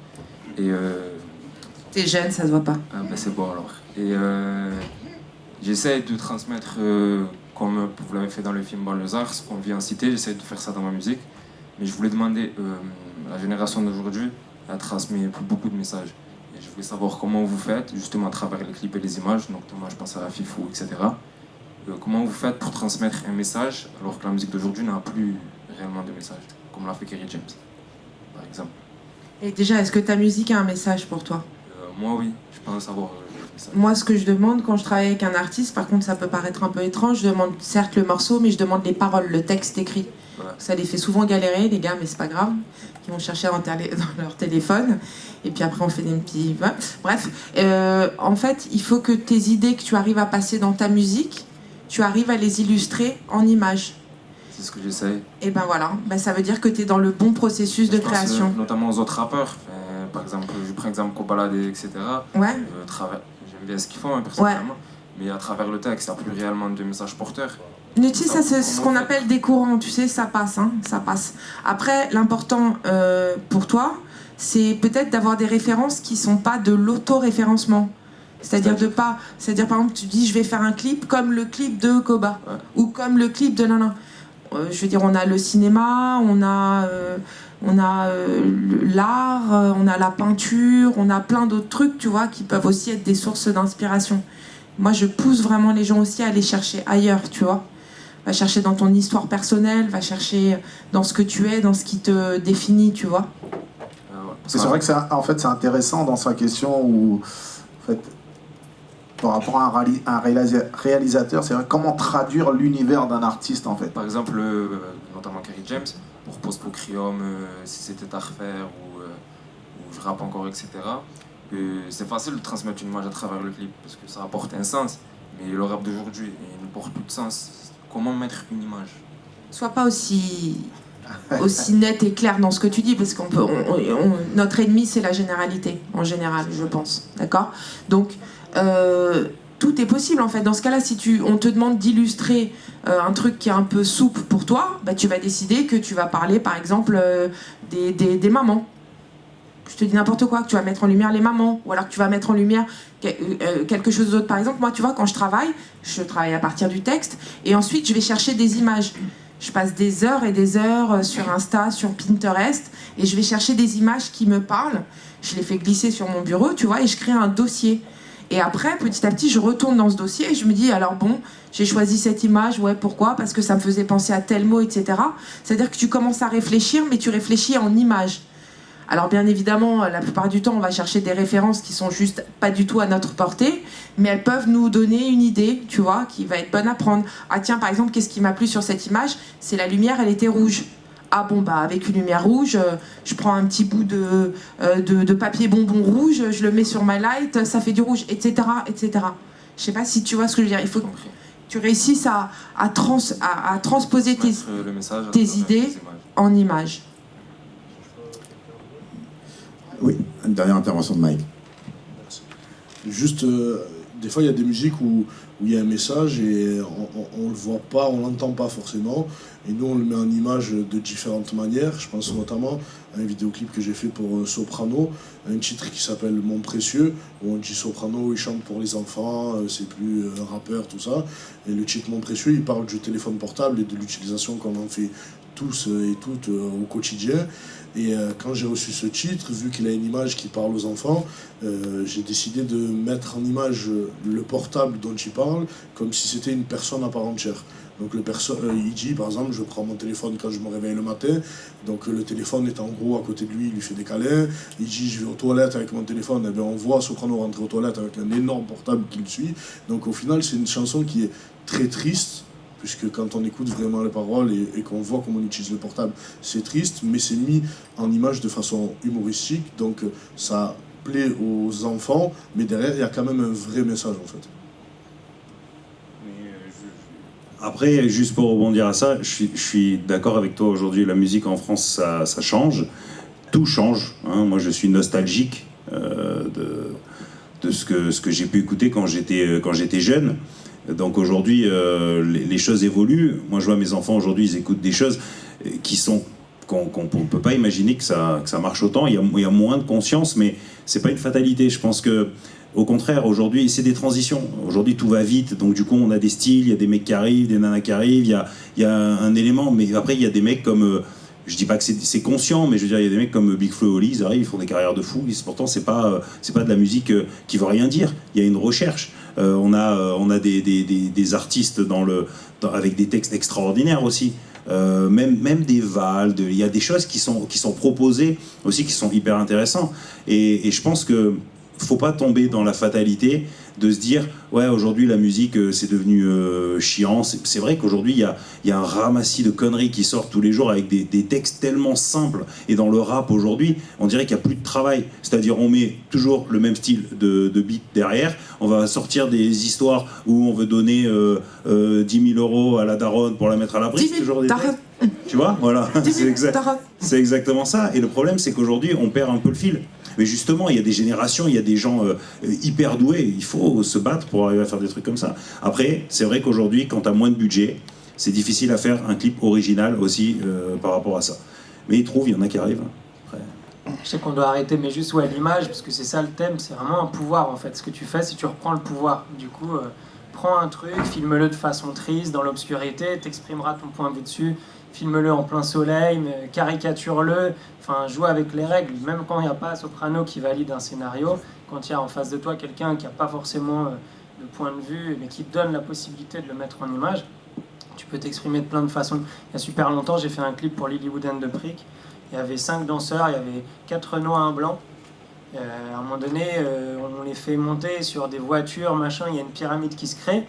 Et t'es jeune, ça se voit pas. Ah ben c'est bon alors. Et j'essaie de transmettre, comme vous l'avez fait dans le film Banlieusards, on vit en cité, j'essaie de faire ça dans ma musique. Mais je voulais demander, la génération d'aujourd'hui, elle transmet beaucoup de messages. Et je voulais savoir comment vous faites, justement à travers les clips et les images, donc moi je pense à Fifou, etc. Comment vous faites pour transmettre un message alors que la musique d'aujourd'hui n'a plus réellement de message, comme l'a fait Kerry James, par exemple. Et déjà, est-ce que ta musique a un message pour toi? Moi oui, je pense avoir le message. Moi, ce que je demande quand je travaille avec un artiste, par contre ça peut paraître un peu étrange, je demande certes le morceau, mais je demande les paroles, le texte écrit. Ouais. Ça les fait souvent galérer, les gars, mais c'est pas grave. Ils vont chercher dans leur téléphone. Et puis après, on fait des petits... Bref, en fait, il faut que tes idées que tu arrives à passer dans ta musique, tu arrives à les illustrer en images. C'est ce que j'essaye. Et ben voilà, ça veut dire que tu es dans le bon processus de création. Notamment aux autres rappeurs. Par exemple, je prends exemple Kobalade, etc. Ouais. J'aime bien ce qu'ils font, personnellement. Ouais. Mais à travers le texte, il n'y a plus réellement de message porteur. Tu sais, ça c'est ce qu'on appelle des courants, tu sais, ça passe, hein, ça passe. Après, l'important pour toi, c'est peut-être d'avoir des références qui sont pas de l'auto-référencement. C'est-à-dire par exemple, tu dis je vais faire un clip comme le clip de Koba, ouais. Ou comme le clip de Nana. Je veux dire, on a le cinéma, on a l'art, on a la peinture, on a plein d'autres trucs, tu vois, qui peuvent aussi être des sources d'inspiration. Moi, je pousse vraiment les gens aussi à aller chercher ailleurs, tu vois. Va chercher dans ton histoire personnelle, va chercher dans ce que tu es, dans ce qui te définit, tu vois. C'est vrai que c'est intéressant dans sa question où, en fait, par rapport à un réalisateur, c'est vrai comment traduire l'univers d'un artiste, en fait. Par exemple, notamment Kerry James, pour Post Pocrium, si c'était à refaire, ou je rappe encore, etc. C'est facile de transmettre une image à travers le clip, parce que ça apporte un sens. Mais le rap d'aujourd'hui, il ne porte plus de sens. Comment mettre une image? Sois pas aussi net et clair dans ce que tu dis, parce qu'on peut, notre ennemi, c'est la généralité, en général, je pense. D'accord? Donc, tout est possible, en fait. Dans ce cas-là, si on te demande d'illustrer un truc qui est un peu souple pour toi, tu vas décider que tu vas parler, par exemple, des mamans. Je te dis n'importe quoi, que tu vas mettre en lumière les mamans, ou alors que tu vas mettre en lumière quelque chose d'autre. Par exemple, moi, tu vois, quand je travaille à partir du texte, et ensuite, je vais chercher des images. Je passe des heures et des heures sur Insta, sur Pinterest, et je vais chercher des images qui me parlent. Je les fais glisser sur mon bureau, tu vois, et je crée un dossier. Et après, petit à petit, je retourne dans ce dossier et je me dis, alors bon, j'ai choisi cette image, ouais, pourquoi? Parce que ça me faisait penser à tel mot, etc. C'est-à-dire que tu commences à réfléchir, mais tu réfléchis en images. Alors bien évidemment, la plupart du temps, on va chercher des références qui sont juste pas du tout à notre portée, mais elles peuvent nous donner une idée, tu vois, qui va être bonne à prendre. Ah tiens, par exemple, qu'est-ce qui m'a plu sur cette image? C'est la lumière, elle était rouge. Ah bon, avec une lumière rouge, je prends un petit bout de papier bonbon rouge, je le mets sur ma light, ça fait du rouge, etc., etc. Je sais pas si tu vois ce que je veux dire. Il faut que tu réussisses à transposer tes idées en images. Oui, une dernière intervention de Mike. Juste, des fois, il y a des musiques où il y a un message et on le voit pas, on l'entend pas forcément. Et nous, on le met en image de différentes manières. Je pense notamment à un vidéoclip que j'ai fait pour Soprano, un titre qui s'appelle Mon Précieux, où on dit Soprano, il chante pour les enfants, c'est plus un rappeur, tout ça. Et le titre Mon Précieux, il parle du téléphone portable et de l'utilisation qu'on en fait tous et toutes au quotidien. Et quand j'ai reçu ce titre, vu qu'il a une image qui parle aux enfants, j'ai décidé de mettre en image le portable dont il parle, comme si c'était une personne à part entière. Donc il dit, par exemple, je prends mon téléphone quand je me réveille le matin, donc le téléphone est en gros à côté de lui, il lui fait des câlins, il dit je vais aux toilettes avec mon téléphone, et bien on voit Soprano rentrer aux toilettes avec un énorme portable qui le suit. Donc au final c'est une chanson qui est très triste, puisque quand on écoute vraiment les paroles et qu'on voit comment on utilise le portable, c'est triste, mais c'est mis en image de façon humoristique, donc ça plaît aux enfants, mais derrière il y a quand même un vrai message en fait. Après, juste pour rebondir à ça, je suis d'accord avec toi aujourd'hui, la musique en France, ça change, tout change, hein. Moi je suis nostalgique de ce que j'ai pu écouter quand j'étais jeune. Donc aujourd'hui, les choses évoluent. Moi je vois mes enfants aujourd'hui, ils écoutent des choses qu'on ne peut pas imaginer que ça marche autant. Il y a moins de conscience, mais c'est pas une fatalité. Je pense que au contraire, aujourd'hui, c'est des transitions. Aujourd'hui, tout va vite, donc du coup, on a des styles, il y a des mecs qui arrivent, des nanas qui arrivent, il y a un élément, mais après, il y a des mecs comme je dis pas que c'est conscient, mais je veux dire, il y a des mecs comme Big Flo et Oli, ils arrivent, ils font des carrières de fous. Pourtant, c'est pas de la musique qui veut rien dire. Il y a une recherche. On a des artistes avec des textes extraordinaires aussi. Même des vals, il y a des choses qui sont proposées aussi, qui sont hyper intéressantes. Et je pense que faut pas tomber dans la fatalité de se dire ouais, aujourd'hui la musique c'est devenu chiant. C'est vrai qu'aujourd'hui il y a un ramassis de conneries qui sortent tous les jours avec des textes tellement simples, et dans le rap aujourd'hui on dirait qu'il n'y a plus de travail, c'est-à-dire on met toujours le même style de beat derrière, on va sortir des histoires où on veut donner 10 000 euros à la daronne pour la mettre à l'abri, c'est toujours des textes, tu vois, voilà, c'est exactement ça. Et le problème c'est qu'aujourd'hui on perd un peu le fil. Mais justement, il y a des générations, il y a des gens hyper doués, il faut se battre pour arriver à faire des trucs comme ça. Après, c'est vrai qu'aujourd'hui, quand tu as moins de budget, c'est difficile à faire un clip original aussi par rapport à ça. Mais il y en a qui arrivent. Après. Je sais qu'on doit arrêter, mais juste l'image, parce que c'est ça le thème, c'est vraiment un pouvoir en fait. Ce que tu fais, c'est que tu reprends le pouvoir. Du coup, prends un truc, filme-le de façon triste, dans l'obscurité, t'exprimeras ton point de vue dessus. Filme-le en plein soleil, caricature-le, enfin joue avec les règles, même quand il n'y a pas un soprano qui valide un scénario, quand il y a en face de toi quelqu'un qui n'a pas forcément de point de vue, mais qui te donne la possibilité de le mettre en image, tu peux t'exprimer de plein de façons. Il y a super longtemps, j'ai fait un clip pour Lilywood and the Prick, il y avait 5 danseurs, il y avait 4 noirs, 1 blanc. À un moment donné, on les fait monter sur des voitures, machin, il y a une pyramide qui se crée.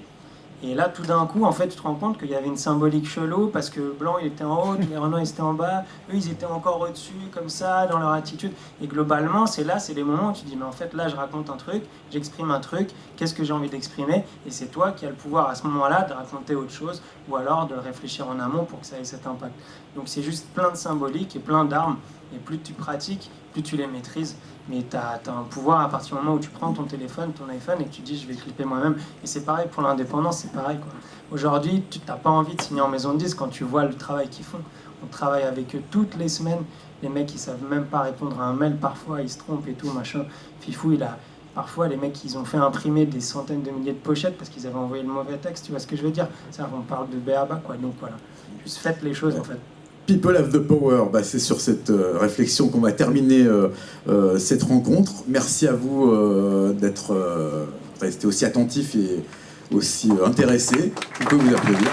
Et là, tout d'un coup, en fait, tu te rends compte qu'il y avait une symbolique chelou, parce que le blanc, il était en haut, les Renois, ils étaient en bas, eux, ils étaient encore au-dessus, comme ça, dans leur attitude. Et globalement, c'est les moments où tu dis, mais en fait, là, je raconte un truc, j'exprime un truc, qu'est-ce que j'ai envie d'exprimer? Et c'est toi qui as le pouvoir, à ce moment-là, de raconter autre chose, ou alors de le réfléchir en amont pour que ça ait cet impact. Donc c'est juste plein de symboliques et plein d'armes, et plus tu pratiques, plus tu les maîtrises. Mais tu as un pouvoir à partir du moment où tu prends ton téléphone, ton iPhone, et que tu dis je vais clipper moi-même. Et c'est pareil pour l'indépendance, c'est pareil, quoi. Aujourd'hui, tu n'as pas envie de signer en maison de disque quand tu vois le travail qu'ils font. On travaille avec eux toutes les semaines. Les mecs, ils savent même pas répondre à un mail parfois, ils se trompent et tout, machin. Fifou, parfois, les mecs, ils ont fait imprimer des centaines de milliers de pochettes parce qu'ils avaient envoyé le mauvais texte, tu vois ce que je veux dire? Ça, on parle de B.A.B.A, quoi. Donc voilà, juste faites les choses, en fait. People have the power, c'est sur cette réflexion qu'on va terminer cette rencontre. Merci à vous d'être resté aussi attentif et aussi intéressé. On peut vous applaudir.